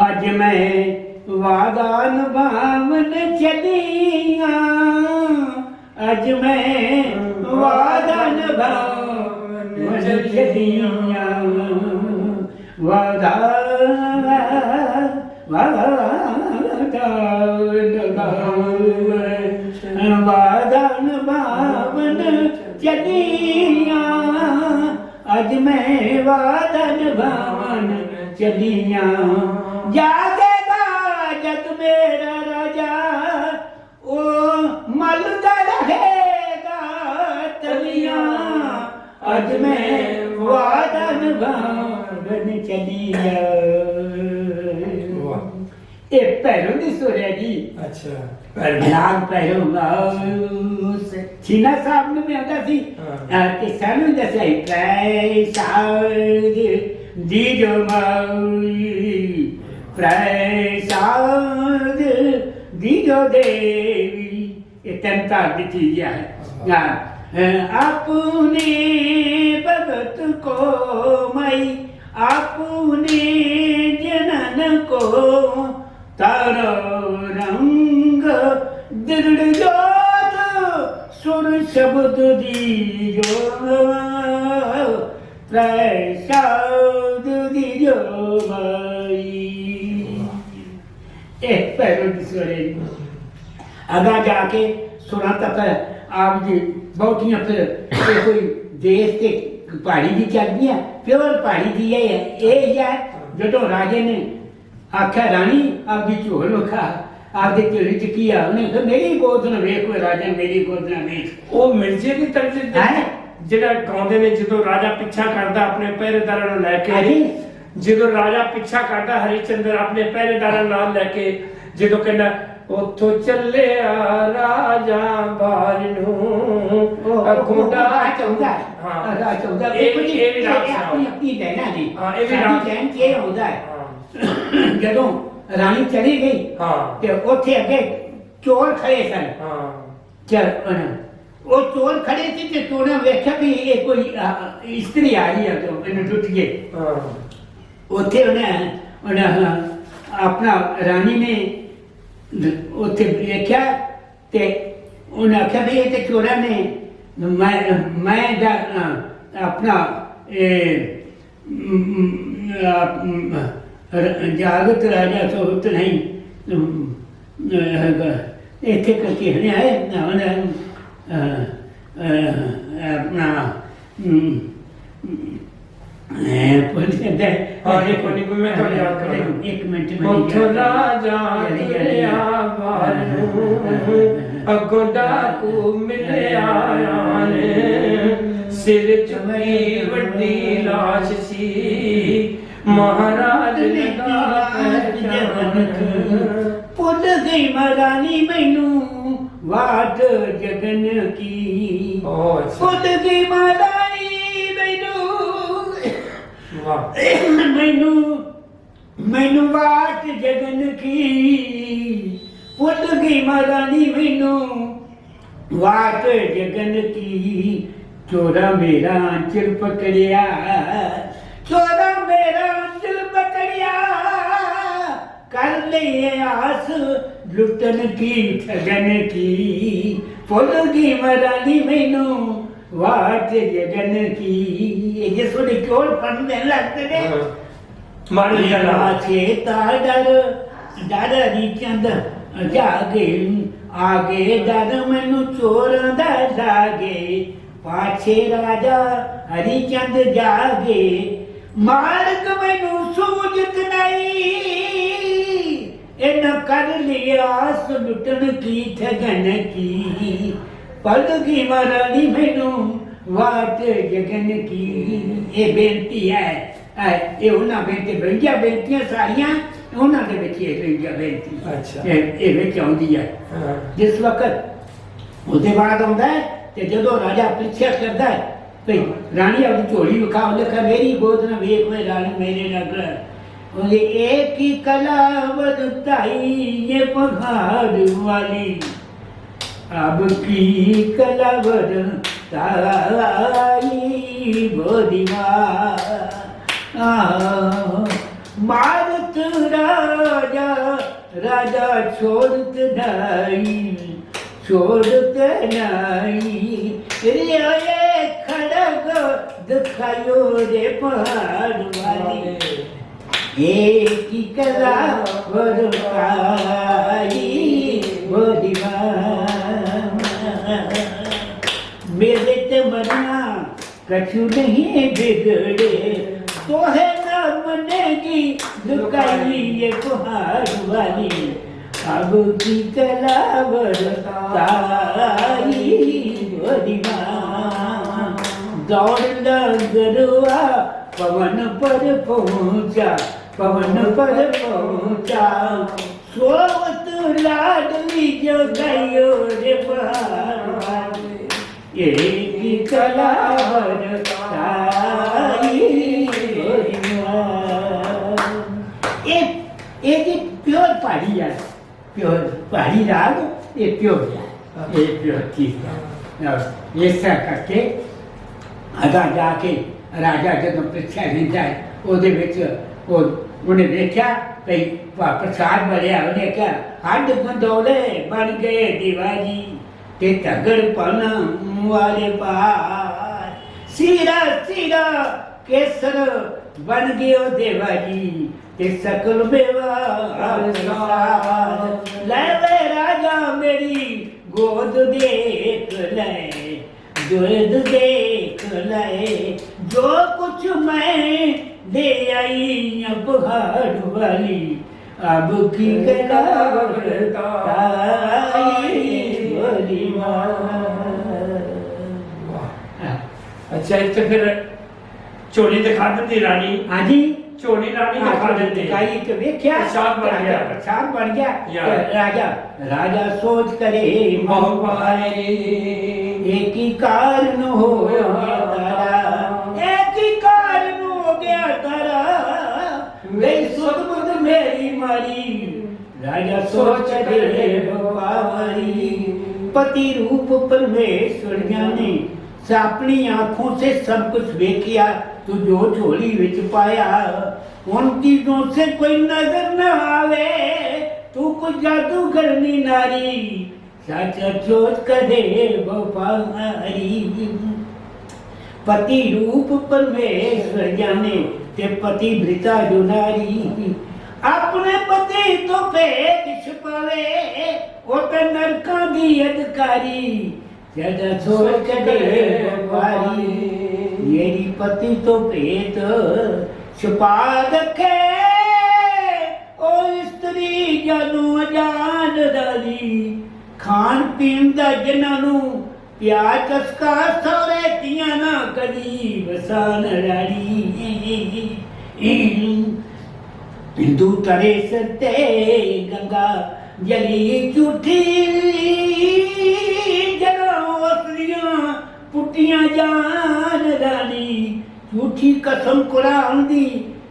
Speaker 2: ਅੱਜ ਮੈਂ ਵਾਦਾ ਨਿਭਾਵਨ ਚੱਲੀਆਂ ਅੱਜ ਮੈਂ ਵਾਦਾ ਨਿਭਾਵਨ ਚੱਲੀਆਂ ਵਾਦਾ वादन भावन चलिया अज मैं वादन भावन चलिया जागेगा जग मेरा राजा ओ मलदा रहेगा तलिया अज मैं वादन भावन चलिया। ये पैरों की सुर है जी।
Speaker 1: अच्छा
Speaker 2: राग पैरों छीना साहब ने में आता थी कि सानू दसिया प्रसाद दीजो माई प्रसाद दीजो देवी ये तंता दी चीज है। अपने भगत को मई अपने जनन को तारो रंग दृढ़ जोत सुर शब्द दीजो प्रसाद दीजो भाई। एक पैरों की सुरे आगा जाके सुना तक आप जी बहुत ही फिर कोई देश के पहाड़ी की चल गई प्योर पहाड़ी की है जो राजे ने आख्या रानी आप भी झोल विखा आपके झोली च की उन्हें कहा मेरी गोद न वेख कोई राजा मेरी गोद न वेख।
Speaker 1: ਉਹ ਮਿਰਜ਼ੇ ਦੀ ਤਰਜ਼ ਜਿਹੜਾ ਗਾਉਂਦੇ ਨੇ ਜਦੋਂ ਰਾਜਾ ਪਿੱਛਾ ਕਰਦਾ ਆਪਣੇ ਪਹਿਰੇਦਾਰਾਂ ਨੂੰ ਲੈ ਕੇ ਜਦੋਂ ਰਾਜਾ ਪਿੱਛਾ ਕਰਦਾ ਹਰੀਚੰਦਰ ਆਪਣੇ ਪਹਿਰੇਦਾਰਾਂ ਨਾਲ ਲੈ ਕੇ ਜਦੋਂ ਕਹਿੰਦਾ ਉੱਥੋਂ ਚੱਲਿਆ ਰਾਜਾ ਬਾਹਰ ਨੂੰ ਅਖੁੰਡਾ
Speaker 2: ਚਾਹੁੰਦਾ ਹਾਂ ਰਾਜਾ ਚਾਹੁੰਦਾ ਇਹ ਵੀ ਆਪਣੀ ਆਪਣੀ ਲੈਣਾ ਦੀ ਹਾਂ ਇਹ ਵੀ ਰਾਜ ਲੈਣ ਕੇ ਹੁੰਦਾ ਹੈ। ਜਦੋਂ ਰਾਣੀ ਚਲੀ ਗਈ ਤੇ ਉੱਥੇ ਅੱਗੇ ਚੋਰ ਖੜੇ ਸਨ ਉਹ ਚੋਰ ਖੜੇ ਸੀ ਤੇ ਚੋਰਾਂ ਵੇਖਿਆ ਵੀ ਇਹ ਕੋਈ ਇਸਤਰੀ ਆ ਰਹੀ ਹੈ ਤੇ ਇਹਨੂੰ ਟੁੱਟ ਗਏ ਉੱਥੇ ਉਹਨੇ ਆਪਣਾ ਰਾਣੀ ਨੇ ਉੱਥੇ ਵੇਖਿਆ ਤੇ ਉਹਨੇ ਆਖਿਆ ਵੀ ਇਹ ਤੇ ਚੋਰਾਂ ਨੇ ਮੈਂ ਆਪਣਾ जागत राजा सोत नहीं इतने करके है अपना एक मिनट
Speaker 1: सिर चुकी वड्डी लाश सी महाराज
Speaker 2: पुल गई महारानी मैनू वाट जगन की पुल गई महारानी मैनू मैनू वाट जगन की पुल गई महारानी मैनू वाट जगन की चोरा मेरा अंचल पकड़िया चोरा मेरा अंचल पकड़िया कर लिए आस लुटन की ठगन की पुल की मरानी मैनू वाट जगन की ये सोने क्यों पढ़ने लगते ने चेता डर डर दी चंद जागे आगे डर मैनू चोर दा जागे पाछे राजा हरिचंद जागे मार्ग मैनू सूझत नहीं इन कर लिया लुटन की ठगन की पल की महारानी मैनू वाट जगन की ये बेनती है ये उन्होंने बेनती बड़िया बेनतियां सारियां उन्होंने ये बड़िया बेनती ये आती है जिस वक्त उसके बाद आता है ते जदों राजा परीक्षा करता है भाई रानी अपनी झोली विखा लिखा मेरी गोद न वेख में रानी मेरे नगर एक ही कला बदताई ये पहाड़ वाली अब की कला बदताई बोधिमा मारत राजा राजा छोड़त नहीं छोड़ते नहीं रे खड़ग दिखायो रे पहाड़ वाली एक ही कला वरताई वो दीवाना मेरे ते मरना कछु नहीं बिगड़े तो है ना मनेगी लुकाई ये कुहार वाली अब की कला वरताई वो दीवाना दौड़ गरुआ पवन पर पहुंचा सोवत लाडली जो गयो रे बहार ये कला एक प्योर पहाड़ी है प्योर पहाड़ी राग ये प्योर है ये प्योर चीज है ऐसा करके अगा जाके राजा जब परीक्षा लेंदा है ਉਹਦੇ ਵਿੱਚ ਉਹਨੇ ਵੇਖਿਆ ਭਈ ਪ੍ਰਸਾਦ ਬੜਿਆ ਉਹਨੇ ਕਿਹਾ ਹੱਡ ਗੰਡੋਲੇ ਬਣ ਗਏ ਦੀਵਾਜੀ ਤੇ ਧਗੜ ਪਨ ਵਾਲੇ ਪਾਰ ਸੀਰਾ ਸੀਰਾ ਕੇਸਰ ਬਣ ਗਿਓ ਦੇਵਾਜੀ ਤੇ ਸਕਲ ਮੇਵਾ ਲੈ ਵੇ ਰਾਜਾ ਮੇਰੀ ਗੋਦ ਦੇਖ ਲੈ गोद देख ले जो कुछ मैं दे आई पहाड़ वाली अब की गला बोली
Speaker 1: अच्छा इतने फिर चोली दिखा देती रानी
Speaker 2: हाँ जी
Speaker 1: चोली रानी दिखा देती
Speaker 2: प्रसाद बन गया राजा राजा सोच करे एक ही कारण हो गया तारा एक ही कारण हो गया तारा मेरी सुध बुध मेरी मारी राजा सोच करे बाबारी पति रूप परमेश्वर जाने अपनी आंखों से सब कुछ देखिया तू जो झोली विच पाया उन चीजों से कोई नजर न आवे तू कुछ जादू करनी नारी सच सोच करे बपारी पति रूप परमेश्वर जाने ते पति भृता जो नारी अपने पति तो पेट छुपावे वो तो नरकां दी अधिकारी जदा सोच करे बपारी मेरी पति तो पेट छुपा रखे ओ स्त्री जानू अजान डाली खान पीन दा जिन्हां नूं प्यार चस्का सौरे तियां ना कदी वसान राड़ी हिंदू तरे सते गंगा जली झूठी जरा पुटियां जान रानी झूठी कसम कुरान दी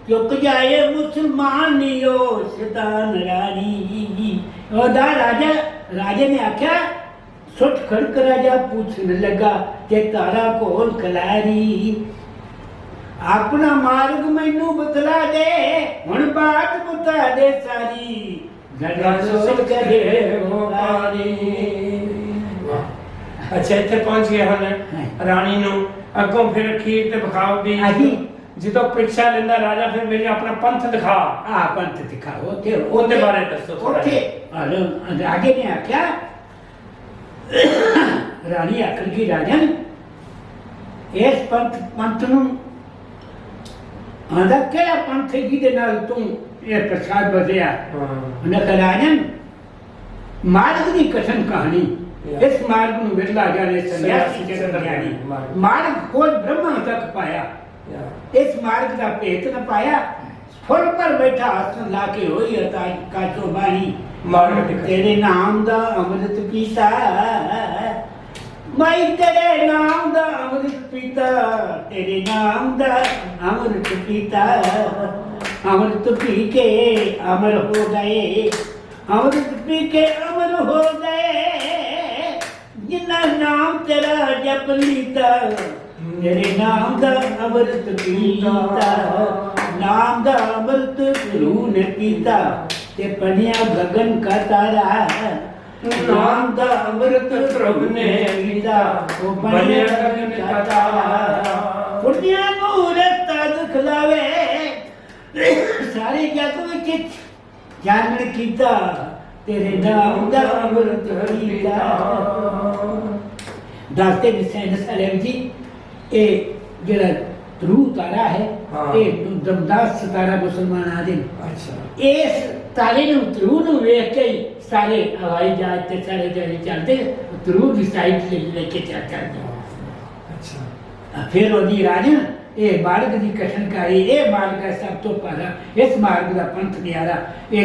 Speaker 2: चुक जाए मुसलमान नियो शैतान रानी ओदा राजा राजे ने आख्या सुट खड़क राजा पूछने लगा के तारा कोल कलारी अपना मार्ग मैनू बतला दे हुण बात बता दे सारी जड़ा सोच करे मोहारी
Speaker 1: अच्छा इतने पहुंच गए हम रानी नु अगों फिर खीर ते बखाव दी जितो परीक्षा लेंदा राजा फिर मेरे अपना पंथ दिखा
Speaker 2: पंथ दिखा ओते
Speaker 1: ओते बारे दसो
Speaker 2: ओते राजे ने आख्या रानी आखर की राजन इस पंथ नु आंदा केड़ा पंथ है जिदे नाल तू ये प्रसाद बदलिया उन्हें कहा राजन मार्ग दी कथन कहानी इस मार्ग नु विरला जाने सन्यासी चरण ज्ञानी मार्ग खोज ब्रह्मा तक पाया इस मार्ग का भेद न पाया फुल पर बैठा आसन लाके होई अता काचो बाणी
Speaker 1: मार्ग
Speaker 2: तेरे नाम दा अमृत पीता माई तेरे नाम दा अमृत पीता तेरे नाम दा अमृत पीता अमृत पी के अमर हो गए अमृत पी के अमर हो गए जिन्ना नाम तेरा जप लीता तेरे नाम दा अमृत पीता नाम दा अमृत गुरु ने पीता ते पनिया गगन का तारा नाम दा अमृत प्रभु ने पीता वो पनिया गगन का तारा पुण्या नू रस्ता दिखलावे सारे जग विच जानन कीता तेरे नाम दा अमृत पीता। दसते हुसैन सलेम जी ये जरा ध्रुव तारा है ये दमदास सितारा मुसलमाना दे इस तारे नूं ध्रुव नूं वेख के सारे हवाई जहाज ते सारे जहाज चलते ध्रुव की साइड लेके चलते। फिर ओदी राजा ये मार्ग की कठनकारी ये मार्ग है सब तो पहला इस मार्ग का पंथ न्यारा ये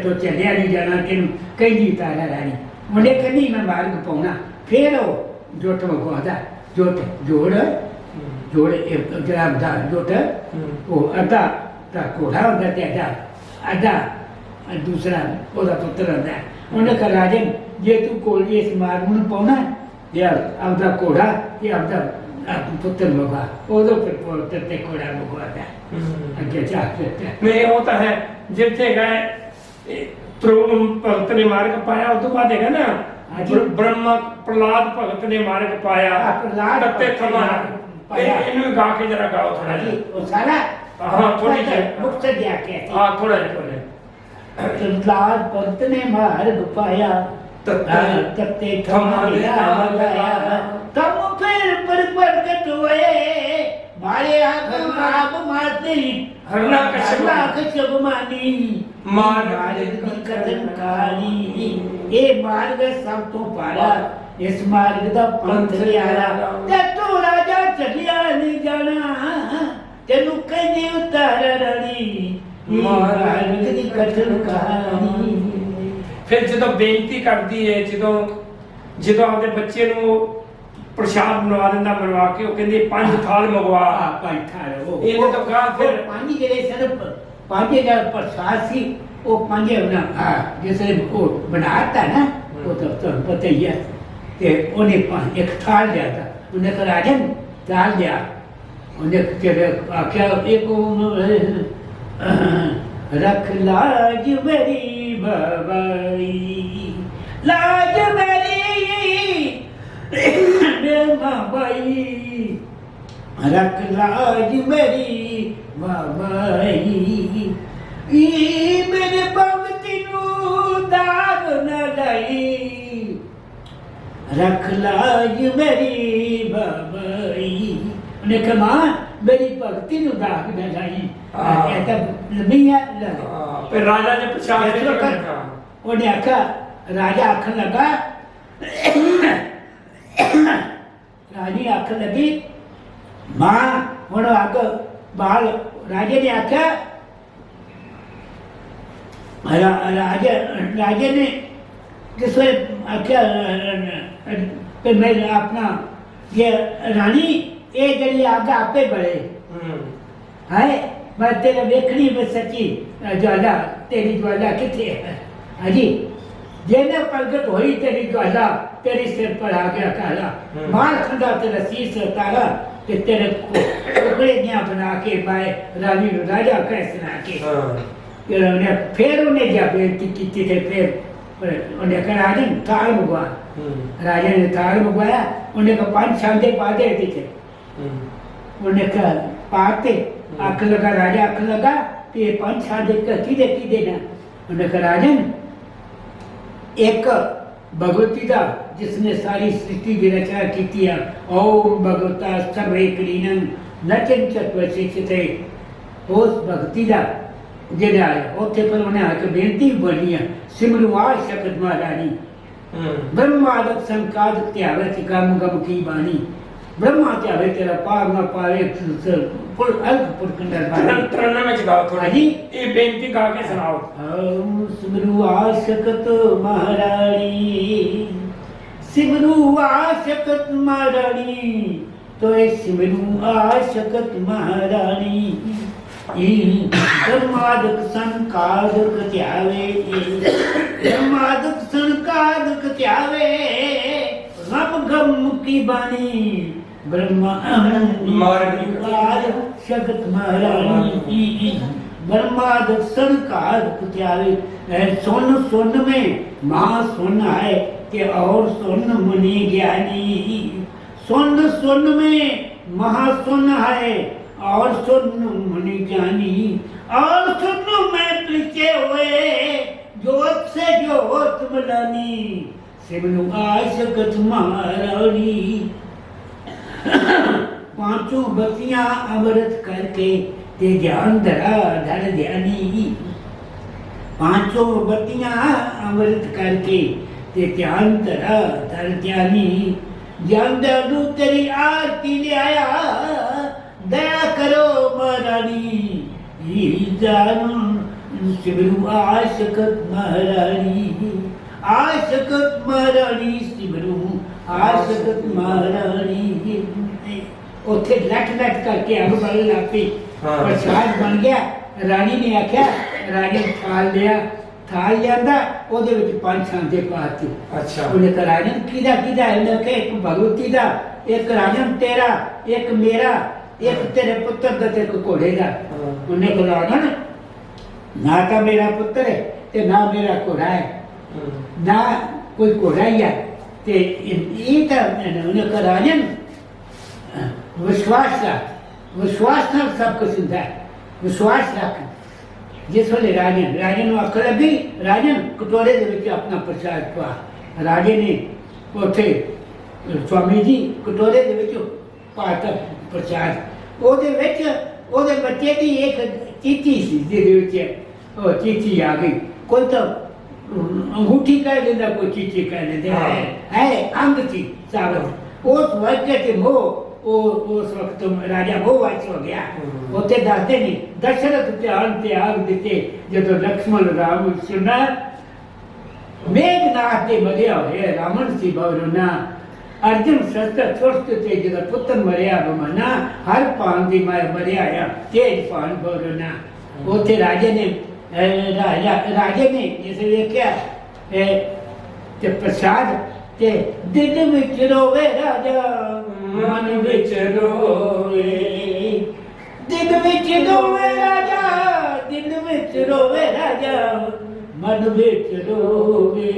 Speaker 2: तो चलिया नहीं जाना कि कहीं तारा रानी उन्हें कहीं मैं मार्ग पाना। फिर वो जोट मगवादा जोट जोड़ जोड़ जराबदा जोट वो अद्धा घोड़ा होता है अद्धा अद्धा दूसरा ओदा पुत्र होता है। उन्हें कहा राजन जे तू कोल इस मार्ग में पाना या आपदा घोड़ा या आपदा पुत्र मगवा ओदो फिर पुत्र ते घोड़ा मगवादा अगे जाते
Speaker 1: नहीं होता है जिथे गए भगत ने मार्ग पाया उस बाद है ना ब्रह्मा प्रहलाद भगत ने मार्ग पाया
Speaker 2: प्रहलाद
Speaker 1: इन्हें गा के जरा गाओ थोड़ा जी
Speaker 2: वो सारा
Speaker 1: हाँ थोड़ी सी
Speaker 2: मुक्त दिया के
Speaker 1: हाँ थोड़ा थोड़ा
Speaker 2: प्रहलाद भगत ने मार्ग पाया तत्ते थमा लगाया तब फिर पर प्रकट हुए मारे आप मारते कश्यप मानी मार्ग की कथनकारी ये मार्ग सब तो पारा इस मार्ग दा पंथ लियारा ते तू राजा चलिया नहीं जाना तेनू कहने उतार रानी मार्ग की कथनकारी।
Speaker 1: फिर जो बेनती करती है जो आपके बच्चे नु प्रसाद बनवा देंदा बनवा के वो कहंदी 5 थाल मंगवा
Speaker 2: 5 थाल वो
Speaker 1: इन्हें तो कहा फिर
Speaker 2: 5 जेड़े सर 5 जेड़ा प्रसाद सी वो 5 बना जिसने वो बनाता ना वो तो पता ही है ते उन्हें एक थाल दिया था उन्हें कहा राजन थाल दिया उन्हें क्या एक रख लाज मेरी बाबाई लाज मेरी बाबाई रख लाज मेरी बाबाई मेरे भगती नू दाग न लाई रख लाज मेरी बाबाई। उन्हें कहा मां मेरी भक्ति नू दाग न लाई कहता नहीं है
Speaker 1: फिर राजा ने प्रसाद
Speaker 2: उन्हें आखा राजा आखन लगा रानी आखन लगी मां हुण आग बाल राजे ने आख्या राजे ने किस आख्या कि मैं अपना ये रानी ये जड़ी आग आपे बड़े है मैं तेरे देखनी में सच्ची ज्वाला तेरी ज्वाला किथे है हाजी जेने प्रगट हुई तेरी ज्वाला तेरी सिर पर आ गया काला मार खंडा तेरा शीश तारा कि तेरे टुकड़े यहाँ बना के पाए रानी राजा कैसना के फिर उन्हें जब बेनती की थे फिर उन्हें कहा राजन थाल मंगवा राजा ने थाल मंगवाया उन्हें कहा 5 छांदे पा दे थे उन्हें कहा पाते आख लगा राजा आख लगा कि ये 5 छांदे किदे किदे ना उन्हें कहा राजन एक भगवती दा जिसने सारी सृष्टि की रचना की है ओम भगवता सर्वे क्लीनन नचन चतुर्शिक्षिते उस भक्ति दा जेड़ा है ओथे पर उन्हें आके बेनती बोली है सिमरुआ शब्द महारानी ब्रह्मादक संकादक त्यावे गम गम की बानी ब्रह्मा त्यावे तेरा पार न पावे फुल अल्प पुरकंडर बानी
Speaker 1: तरन्ना में गाओ थोड़ा
Speaker 2: जी
Speaker 1: ये बेनती गा के सुनाओ।
Speaker 2: हम सिमरुआ शकत महारानी सिमरुआ शकत महारानी तो ये सिमरुआ शकत महारानी ब्रह्मादक संकादक त्यावे ब्रह्मादक संकादक त्यावे रब गम की बानी ब्रह्मा शगत महारानी ब्रह्मादक संकादक त्यावे सोन सोन में महा सोन है कि और सोन मुनि ज्ञानी सोन सोन में महा सोन है और सुन मुनि ज्ञानी, और सुन मैं पीछे हुए, जोत से जोत मिलानी, सिमरु आशकत महारानी। पांचों बत्तियां अमृत करके ते ध्यान धरा धर ध्यानी। पांचों बत्तियां अमृत करके ते ध्यान धरा धर ध्यानी। ज्ञान दू तेरी आरती ले आया, दया करो महारानी। सिमरु आशकत महारानी, आशकत महारानी, सिमरु आशकत महारानी। उथे लट लट करके अग बल लापी, प्रसाद बन गया। रानी ने आख्या, रानी थाल लिया, थाल लिया ओदे विच 5 सांदे पाती।
Speaker 1: अच्छा
Speaker 2: उन्हें कहा राजन किदा किदा है, उन्हें एक भगवती दा, एक राजन तेरा, एक मेरा, एक तेरे पुत्र दा, तेरे घोड़े दा। उन्हें कहा राजन ना तो मेरा पुत्र है ते ना मेरा घोड़ा है, ना कोई घोड़ा ही है ते ये तो उन्हें कहा राजन विश्वास रख, विश्वास नाल सब कुछ होता है, विश्वास रख। जिस वेले राजन आख लगी, राजन कटोरे दे विच अपना प्रसाद पा। राजे ने उथे स्वामी जी कटोरे दे विच पाता प्रसाद। ओदे विच ओदे बच्चे दी एक चीची सी, जिहदे विच ओ चीची आ गई। कोई तो अंगूठी कह देता, कोई चीची कह देता है अंग थी साबित। उस वक्त ते मोह उस वक्त राजा मोहवश हो गया। उसे दसते नहीं, दशरथ ध्यान त्याग दिते जदों लक्ष्मण राम सुना। मेघनाथ दे मरिया होए रावण सी बहुरुना, अर्जुन शस्त्र छुड़त ते जदों पुत्र मरिया बमना। हर पान दी माय मरिया या तेज पान बहुरुना। उसे राजे ने जिस वेख्या ते प्रसाद ते दिल विच रोवे राजा, मन विच रोवे, दिल विच रोवे राजा, दिल विच रोवे राजा, मन विच रोवे।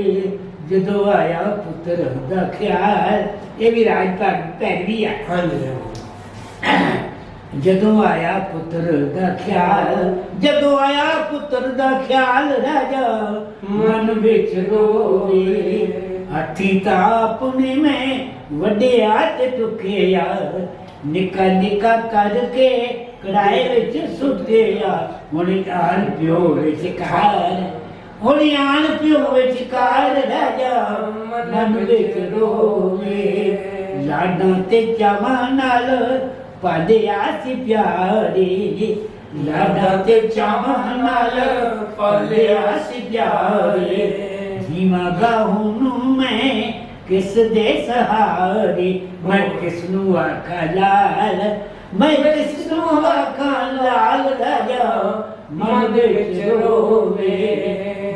Speaker 2: जदों आया पुत्र दा ख्याल, ये भी राजपाल पैरवी है। जदों आया पुत्र दा ख्याल, जदों आया पुत्र दा ख्याल राजा, मन विच रोवे। हाथी तापने में वड्डिया ते टुकिया, निका निका करके कड़ाए विच सुटिया। हुण आन प्यो विच कार, हुण आन प्यो विच कार राजा, मन विच रोवे। लाडां ते चावां नाल पालिया सी प्यारे, लाडां ते चावां नाल पालिया सी प्यारे। जीवा गाहूं मैं किस दे सहारे, मैं किसनू आखा लाल, मैं किसनू आखा लाल राजा, मन विच रोवे,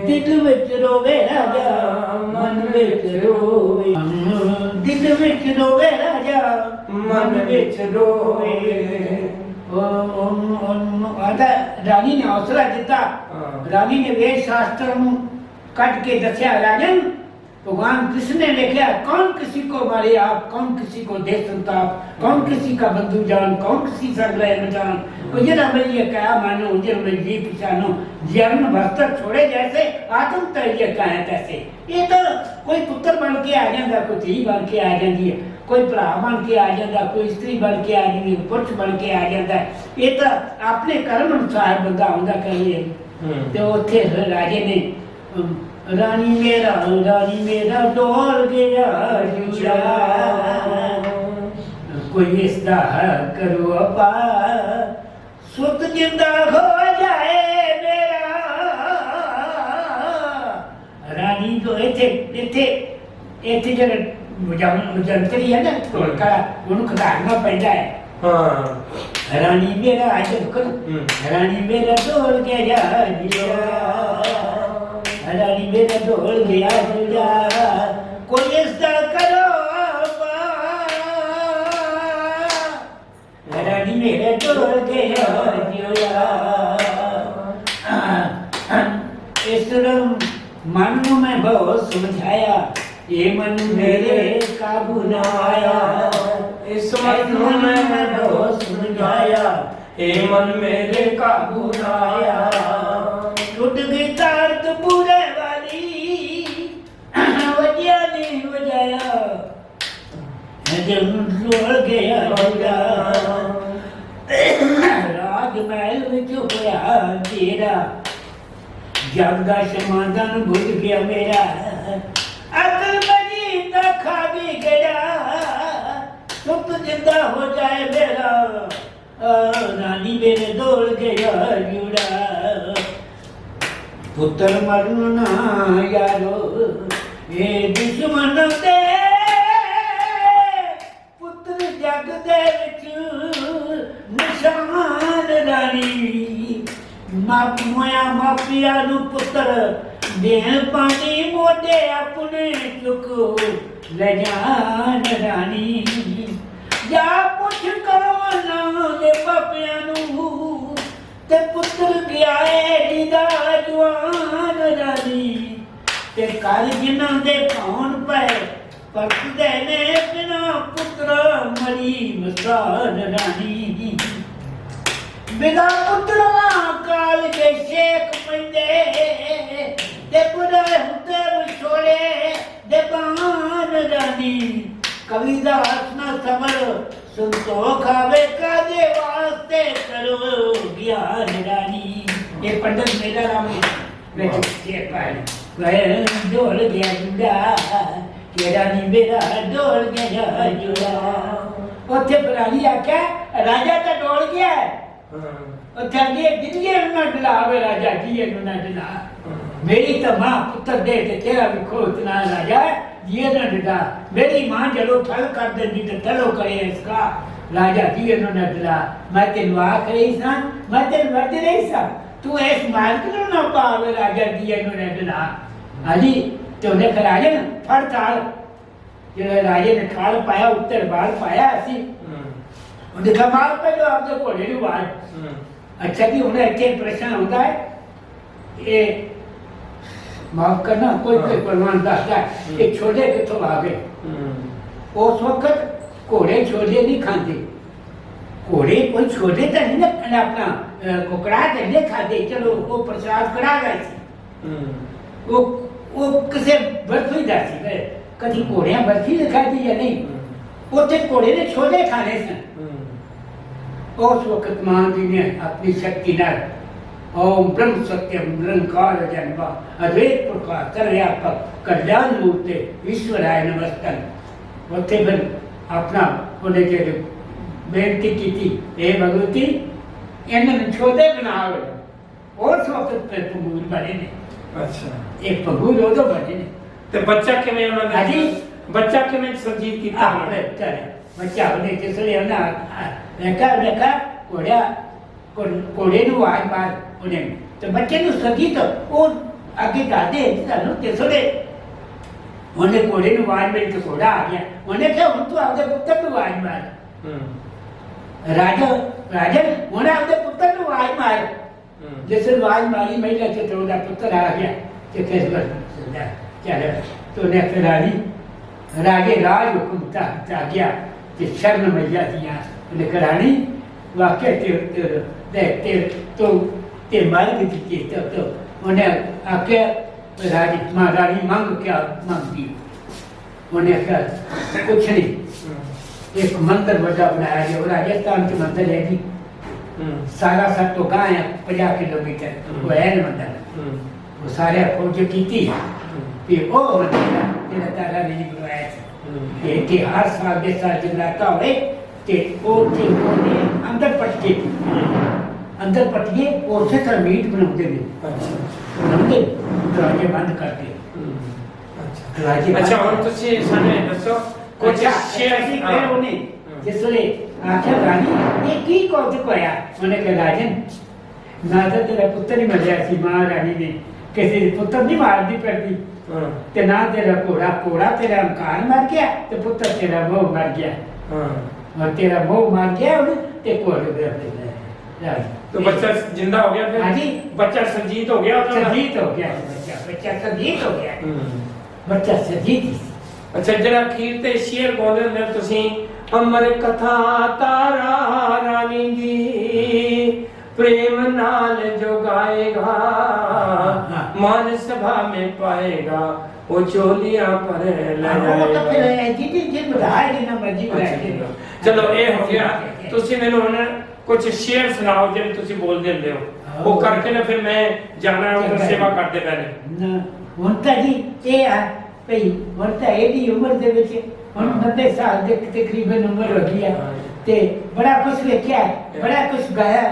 Speaker 2: दिल विच रोवे राजा, मन विच रोवे। दिल विच रोवे राजा, मन विच रोवे। रानी ने हौसला दिता। रानी ने वेद शास्त्र कट के दसिया, राजन भगवान कृष्ण ने लिखा कौन किसी को मारे आप, कौन किसी को दे संताप, कौन किसी का बंधु जान, कौन किसी का ग्रह न जान। उजरा में ये कहा मानो, उजर में जी पहचानो, जन्म भस्तर छोड़े जैसे, आत्म तैये कहे तैसे। ये तो कोई पुत्र बन के आ जाता, कोई धी बन के आ जाती है, कोई भरा बन के आ जाता, कोई स्त्री बन के आ जाती, पुरुष बन के आ जाता है। ये तो अपने कर्म अनुसार बंदा आंदा कहिए। तो उथे राजे ने रानी मेरा डोल गया जुड़ा, कोई इसदा करो अपा, सुत जिंदा हो जाए मेरा। रानी जो इथे जब जंतरी है ना ढोलका, उन्होंने खिलाड़ना पैदा है। रानी मेरा रानी मेरा डोल गया जुड़ा, रानी मेरा डोल गया जुड़ा, कोई इसका करो रानी मेरा डोल गया जुड़ा। इस मन को मैं बहुत समझाया, ये मन मेरे काबू न आया। इस मन को मैं बहुत समझाया,
Speaker 1: हे मन मेरे काबू ना आया।
Speaker 2: टूट गई तार कपूरे वाली वजह नहीं वजाया रोल गया राग महल विच होया तेरा जगदा समाधान भुल गया मेरा अकल बनी तो खा भी गया सुख जिंदा हो जाए मेरा रानी मेरे दौड़ गया जुड़ा पुत्र मरना यारो ये दुश्मन दे पुत्र जग दे विच निशान रानी मापिया मापिया नू पुत्र दे पानी मोटे अपने चुक ले जान रानी या पुछ करो ना दे पापिया नू ते पुत्र गया है दीदा जवान रानी ते कर जिन्हां दे कौन पे परदे ने बिना पुत्र मरी मसान रानी बिना पुत्र काल के शेख पंदे ते बुरा हुते विछोड़े दे बान रानी कवि दा हसना समर संतोख आवे काजे वास्ते करो ज्ञान रानी ये पंडित मेरा राम मैं शेख भाई वह डोल गया जुड़ा के रानी मेरा डोल गया जुड़ा उथे पुरानी आख्या राजा तो डोल गया है उथे आगे दिल्ली न डलावे राजा जी न डला मेरी तो मां पुत्र दे ते तेरा भी खो इतना राजा ये न डला मेरी मां जलो फल कर देगी तो तलो करे इसका राजा जी न डला मैं तेन आख रही सा मैं तेन वर्द रही सा तू ऐस मार्ग न पावे राजा जी न डला हाजी तो ने राजा ने फड़ ताल जे राजे ने थाल पाया उत्तर बाल पाया ऐसी उन्हें कमाल पे जो आपके घोड़े नु बाल अच्छा कि उन्हें एक प्रश्न होता है ये माफ करना कोई कोई प्रमाण दसदा है एक छोटे किथों आ गए उस वक्त घोड़े छोले नहीं खाते घोड़े कोई छोले तो नहीं ना अपना कुकड़ा तो नहीं खाते चलो वो प्रसाद करा गए वो किसे बर्फी दसी गए कभी घोड़ियां बर्फी दिखाती या नहीं उसे घोड़े ने छोले खाने सन उस वक्त मां जी ने अपनी शक्ति नाल ओम ब्रह्म सत्यम निरंकार जन्म अद्वैत प्रकाश सर्वव्यापक कल्याण मूर्ते ईश्वराय नमस्तन उसे फिर अपना उन्हें जे बेनती की थी हे भगवती इन्होंने छोले बनाओ उस वक्त फिर पंगूर बने ने
Speaker 1: अच्छा
Speaker 2: एक पंगूर उदो बने ने
Speaker 1: ते बच्चा किवें उन्होंने
Speaker 2: हाजी
Speaker 1: बच्चा किवें सरजीत कीता
Speaker 2: बच्चा उन्हें जिसले उन्हें घोड़े नु आवाज मार उन्हें तो बच्चे नु सगी तो वो आगे गाते चलो तिसले उन्हें घोड़े नु आवाज मेरी तो घोड़ा आ गया उन्हें क्या हुन तू आपदे पुत्र नु आवाज मार राजा राजन उन्हें आपदे पुत्र नु आवाज मार जिस आवाज मारी महिला के तो पुत्र आ गया कि कैसे बस चलो तो ने फिर राजे राज हुकुम ता गया कि शरण मैया दिया उन्हें करानी वाक्य ते तो ते मार भी थी तो उन्हें आके राजी महारानी मांग क्या मांगती उन्हें क्या कुछ नहीं एक मंदिर बड़ा बनाया गया राजस्थान के मंदिर है जी सारा सब तो गाँव है 50 किलोमीटर वो है मंदिर वो सारे खोज की थी फिर वो मंदिर तेरा तारा ने बुलाया था कि हर साल के साल जगराता हुए ते अंदर पटके और से तरह मीट बनाते बनाते दरवाजे बंद करते
Speaker 1: अच्छा और तुसी साने दसो कुछ शेयर
Speaker 2: फिर उन्हें जिसले आखिर रानी ये की कौतुक होया उन्हें कहा राजन ना तो तेरा पुत्र ही मर सी मां रानी ने किसी पुत्र नहीं मार दी पड़ती ते ना तेरा घोड़ा तेरा अहंकार मर गया ते पुत्र तेरा मोह मर गया और तेरा मोह मार गया उन्हें ते घोड़े पे अपने
Speaker 1: तो बच्चा जिंदा हो गया फिर
Speaker 2: हाँ जी
Speaker 1: बच्चा सरजीत हो गया
Speaker 2: सरजीत हो गया बच्चा सरजीत हो गया बच्चा सरजीत
Speaker 1: अच्छा जरा अखीर ते शेर गाਉਂਦੇ ਹੁੰਦੇ ਤੁਸੀਂ अमर कथा तारा रानी दी प्रेम नाल जो गाएगा मान सभा में पाएगा वो चोलियां पर ले जाएगा। चलो ये हो गया। तुसी मैनू हुण कुछ शेर सुनाओ जिहड़े तुसी बोल दिंदे हो वो करके ना फिर मैं जाना उधर सेवा करते पहले
Speaker 2: ਹੁਣ ਤਾਂ ਜੀ ਇਹ ਆ ਭਈ ਹੁਣ ਤਾਂ ਇਹਦੀ ਉਮਰ ਦੇ ਵਿੱਚ ਹੁਣ 90 ਸਾਲ ਦੇ ਤਕਰੀਬਨ ਉਮਰ ਹੋ ਗਈ ਆ ਤੇ ਬੜਾ ਕੁਝ ਵੇਖਿਆ ਬੜਾ ਕੁਝ ਗਾਇਆ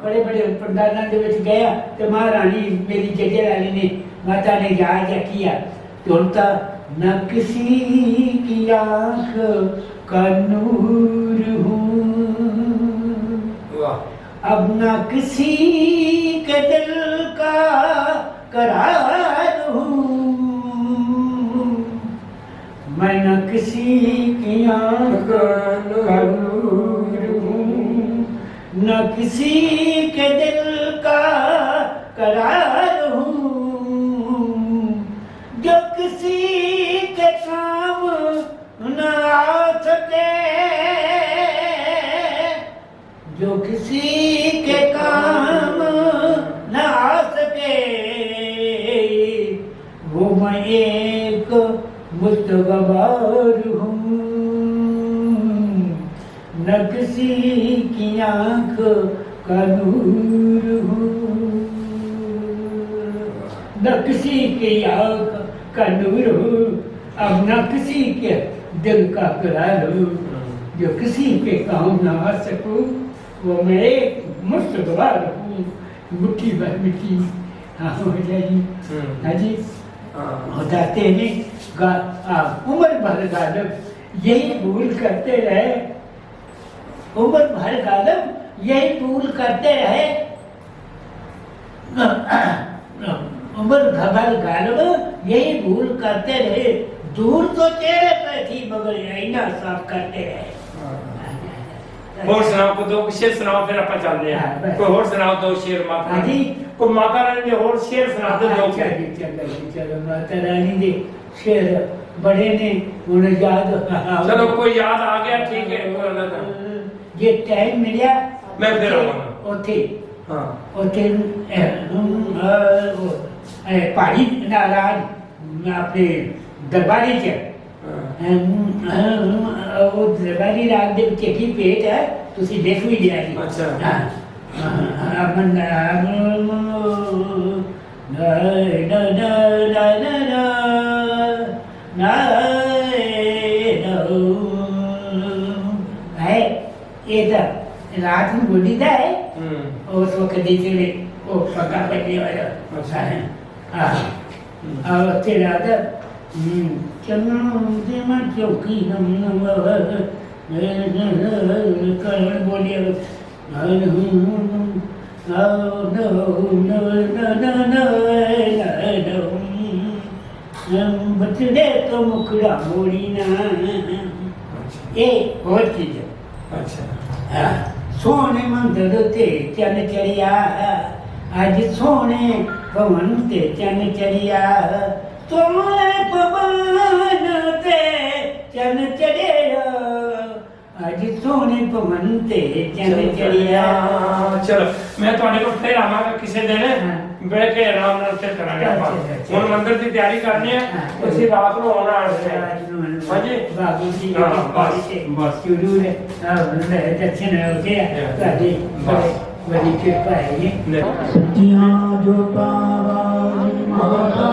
Speaker 2: बड़े बड़े पंडालों के विच गया तो महारानी मेरी जजे रानी ने माता ने याद किया तो उनका न किसी की आंख का नूर हूँ अब न किसी के दिल का करार हूँ मैं न किसी की आंख का नूर हूँ न किसी के दिल का करार हूँ जो किसी के काम न आ सके जो किसी के काम न आ सके वो मैं एक मुस्तगबार हूँ न किसी की आंख का नूर हूँ न किसी की आंख का नूर हूँ अब न किसी के दिल का करार हूँ जो किसी के काम न आ सकूँ वो मैं एक मुस्तगबार हूँ मुट्ठी भर मिट्टी हाँ हो जाएगी हाँ जी बताते हैं उम्र भर गालब यही भूल करते रहे उम्र भर गालब यही भूल करते रहे उम्र भर गालब यही भूल करते रहे दूर तो चेहरे पे थी मगर आईना साफ करते रहे।
Speaker 1: और सुनाओ को दो शेर सुनाओ फिर अपन चलते हैं कोई और सुनाओ दो शेर माता
Speaker 2: रानी
Speaker 1: को माता रानी ने और शेर सुना दो दो
Speaker 2: चलो माता रानी दे शेर बड़े ने उन्हें याद
Speaker 1: चलो कोई याद आ गया ठीक है
Speaker 2: ये टाइम मिला
Speaker 1: मैं फिर आऊंगा
Speaker 2: ओथे
Speaker 1: हां
Speaker 2: ओथे पहाड़ी नाराज अपने दरबारी च वो दरबारी राग दे विच की पेट है तुसी देख भी लिया जी
Speaker 1: अच्छा
Speaker 2: अमन ना ना ना ना ना ना है ये तो रात में बोली था है उस वक्त देखिए वो पका पकने वाला अच्छा है हाँ और तेरा तो चलो मुझे मत चौकी हम करण बोलिए बचड़े तो मुखड़ा मोड़ी ना ये और चीज
Speaker 1: अच्छा
Speaker 2: सोने मंदिर ते चन चढ़िया आज सोने भवन ते चन चढ़िया सोने पवन ते चन चढ़िया आज सोने पवन ते चन चढ़िया।
Speaker 1: चलो मैं ਤੁਹਾਡੇ ਕੋਲ ਫੇਰ ਆਵਾਂਗਾ ਕਿਸੇ ਦਿਨ ਬਹਿ ਕੇ ਆਰਾਮ ਨਾਲ ਫਿਰ ਕਰਾਂਗੇ ਆਪਾਂ ਹੁਣ ਮੰਦਰ ਦੀ ਤਿਆਰੀ ਕਰਨੀ ਹੈ ਤੁਸੀਂ ਰਾਤ ਨੂੰ ਆਉਣਾ ਹਾਂਜੀ
Speaker 2: ਬਾਬੂ ਜੀ ਬਸ ਸ਼ੁਰੂ ਨੇ ਉਹਨੇ ਦਰਸ਼ਨ ਹੋ ਗਿਆ ਤੁਹਾਡੀ ਬੜੀ ਕਿਰਪਾ ਹੈ ਜੀ
Speaker 3: ਸੱਚੀਆਂ ਜੋ ਪਾਵਾਂ ਮਾਤਾ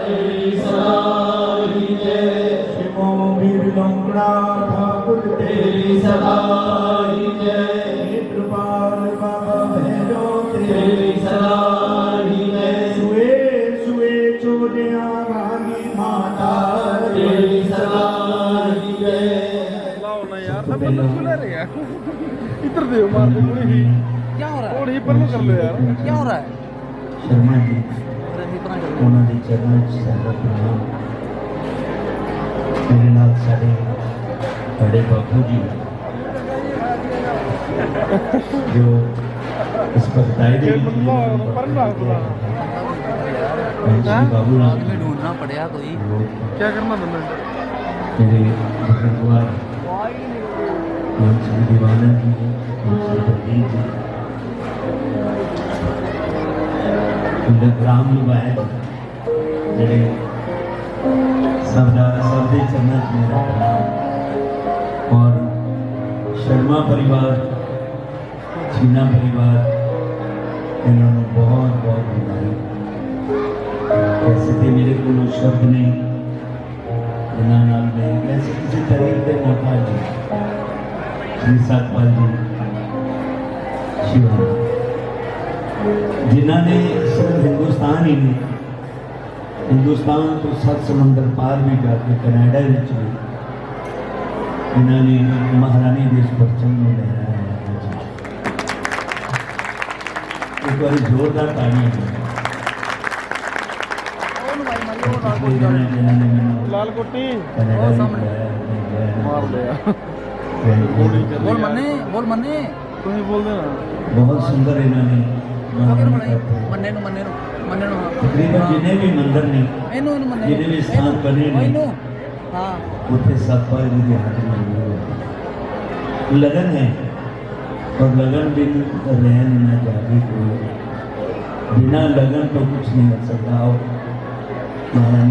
Speaker 3: ਤੇਰੀ ਸਾਰੀ ਜੇ ਸਿਮੋ ਵੀਰ ਲੰਕੜਾ ਠਾਕੁਰ ਤੇਰੀ ਸਦਾਈ ਜੇ ਕਿਰਪਾਲ ਬਾਬਾ ਭੈਰੋ ਤੇਰੀ ਸਦਾਈ ਜੇ ਸੁਏ ਸੁਏ ਚੋਦਿਆਂ ਰਾਣੀ ਮਾਤਾ ਤੇਰੀ ਸਦਾਈ ਜੇ
Speaker 4: इधर दे मार दे पूरी ही
Speaker 5: क्या हो रहा है
Speaker 4: और ये पर कर लो यार
Speaker 5: क्या हो रहा है
Speaker 3: शर्मा जी
Speaker 5: इतना
Speaker 3: ਉਹਨਾਂ ਦੇ ਚਰਨਾਂ 'ਚ ਸਾਡਾ ਪ੍ਰਣਾਮ ਮੇਰੇ ਨਾਲ ਸਾਡੇ ਬੜੇ ਬਾਪੂ ਜੀ ਜੋ ਇਸ ਪਤਾਈ ਦੇ
Speaker 4: ये मतलब पर ना पूरा
Speaker 3: ਬਾਬੂ
Speaker 5: रात में ढूंढना पड़ेगा कोई
Speaker 4: क्या करना तुमने
Speaker 3: ਮੇਰੇ ਬਜ਼ੁਰਗਵਾਰ और श्री दीवाना जी और श्री बलजीत जी राम लुभाए ਜਿਹੜੇ सब ਦੇ ਚਰਨਾਂ 'ਚ ਮੇਰਾ ਪ੍ਰਣਾਮ और शर्मा परिवार छीना परिवार इन्होंने बहुत बहुत बधाई वैसे तो मेरे को शब्द नहीं इन्होंने नाल मैं वैसे किसी तारीफ के मोहताज नहीं श्री सतपाल जी शिवा जिन्होंने सिर्फ हिंदुस्तान ही नहीं हिंदुस्तान तो 7 समंदर पार भी जाके कनाडा विच भी इन्होंने महारानी देश परचम में लहराया जी एक बार जोरदार तालियां
Speaker 4: लाल कोटी
Speaker 3: कनाडा
Speaker 5: और सामने।
Speaker 4: मार लिया
Speaker 5: बोल मन्ने
Speaker 4: तुम बोल देना
Speaker 3: बहुत सुंदर इन्होंने
Speaker 5: अगर
Speaker 3: महारानी
Speaker 5: मन्ने
Speaker 3: का
Speaker 5: मन्ने
Speaker 3: तकरीबन जिन्हें भी मंदिर ने
Speaker 5: ਇਹਨੂੰ ਮੰਨੇ
Speaker 3: ਜਿਹਦੇ ਵੀ ਸਥਾਨ ਬਣੇ ਨੇ।
Speaker 5: ਇਹਨੂੰ ਹਾਂ
Speaker 3: उसे सतपाल जी की हाजिरी हुई है लगन है और लगन बिन रहन न जाती कोई बिना लगन तो कुछ नहीं हो सकता और महारानी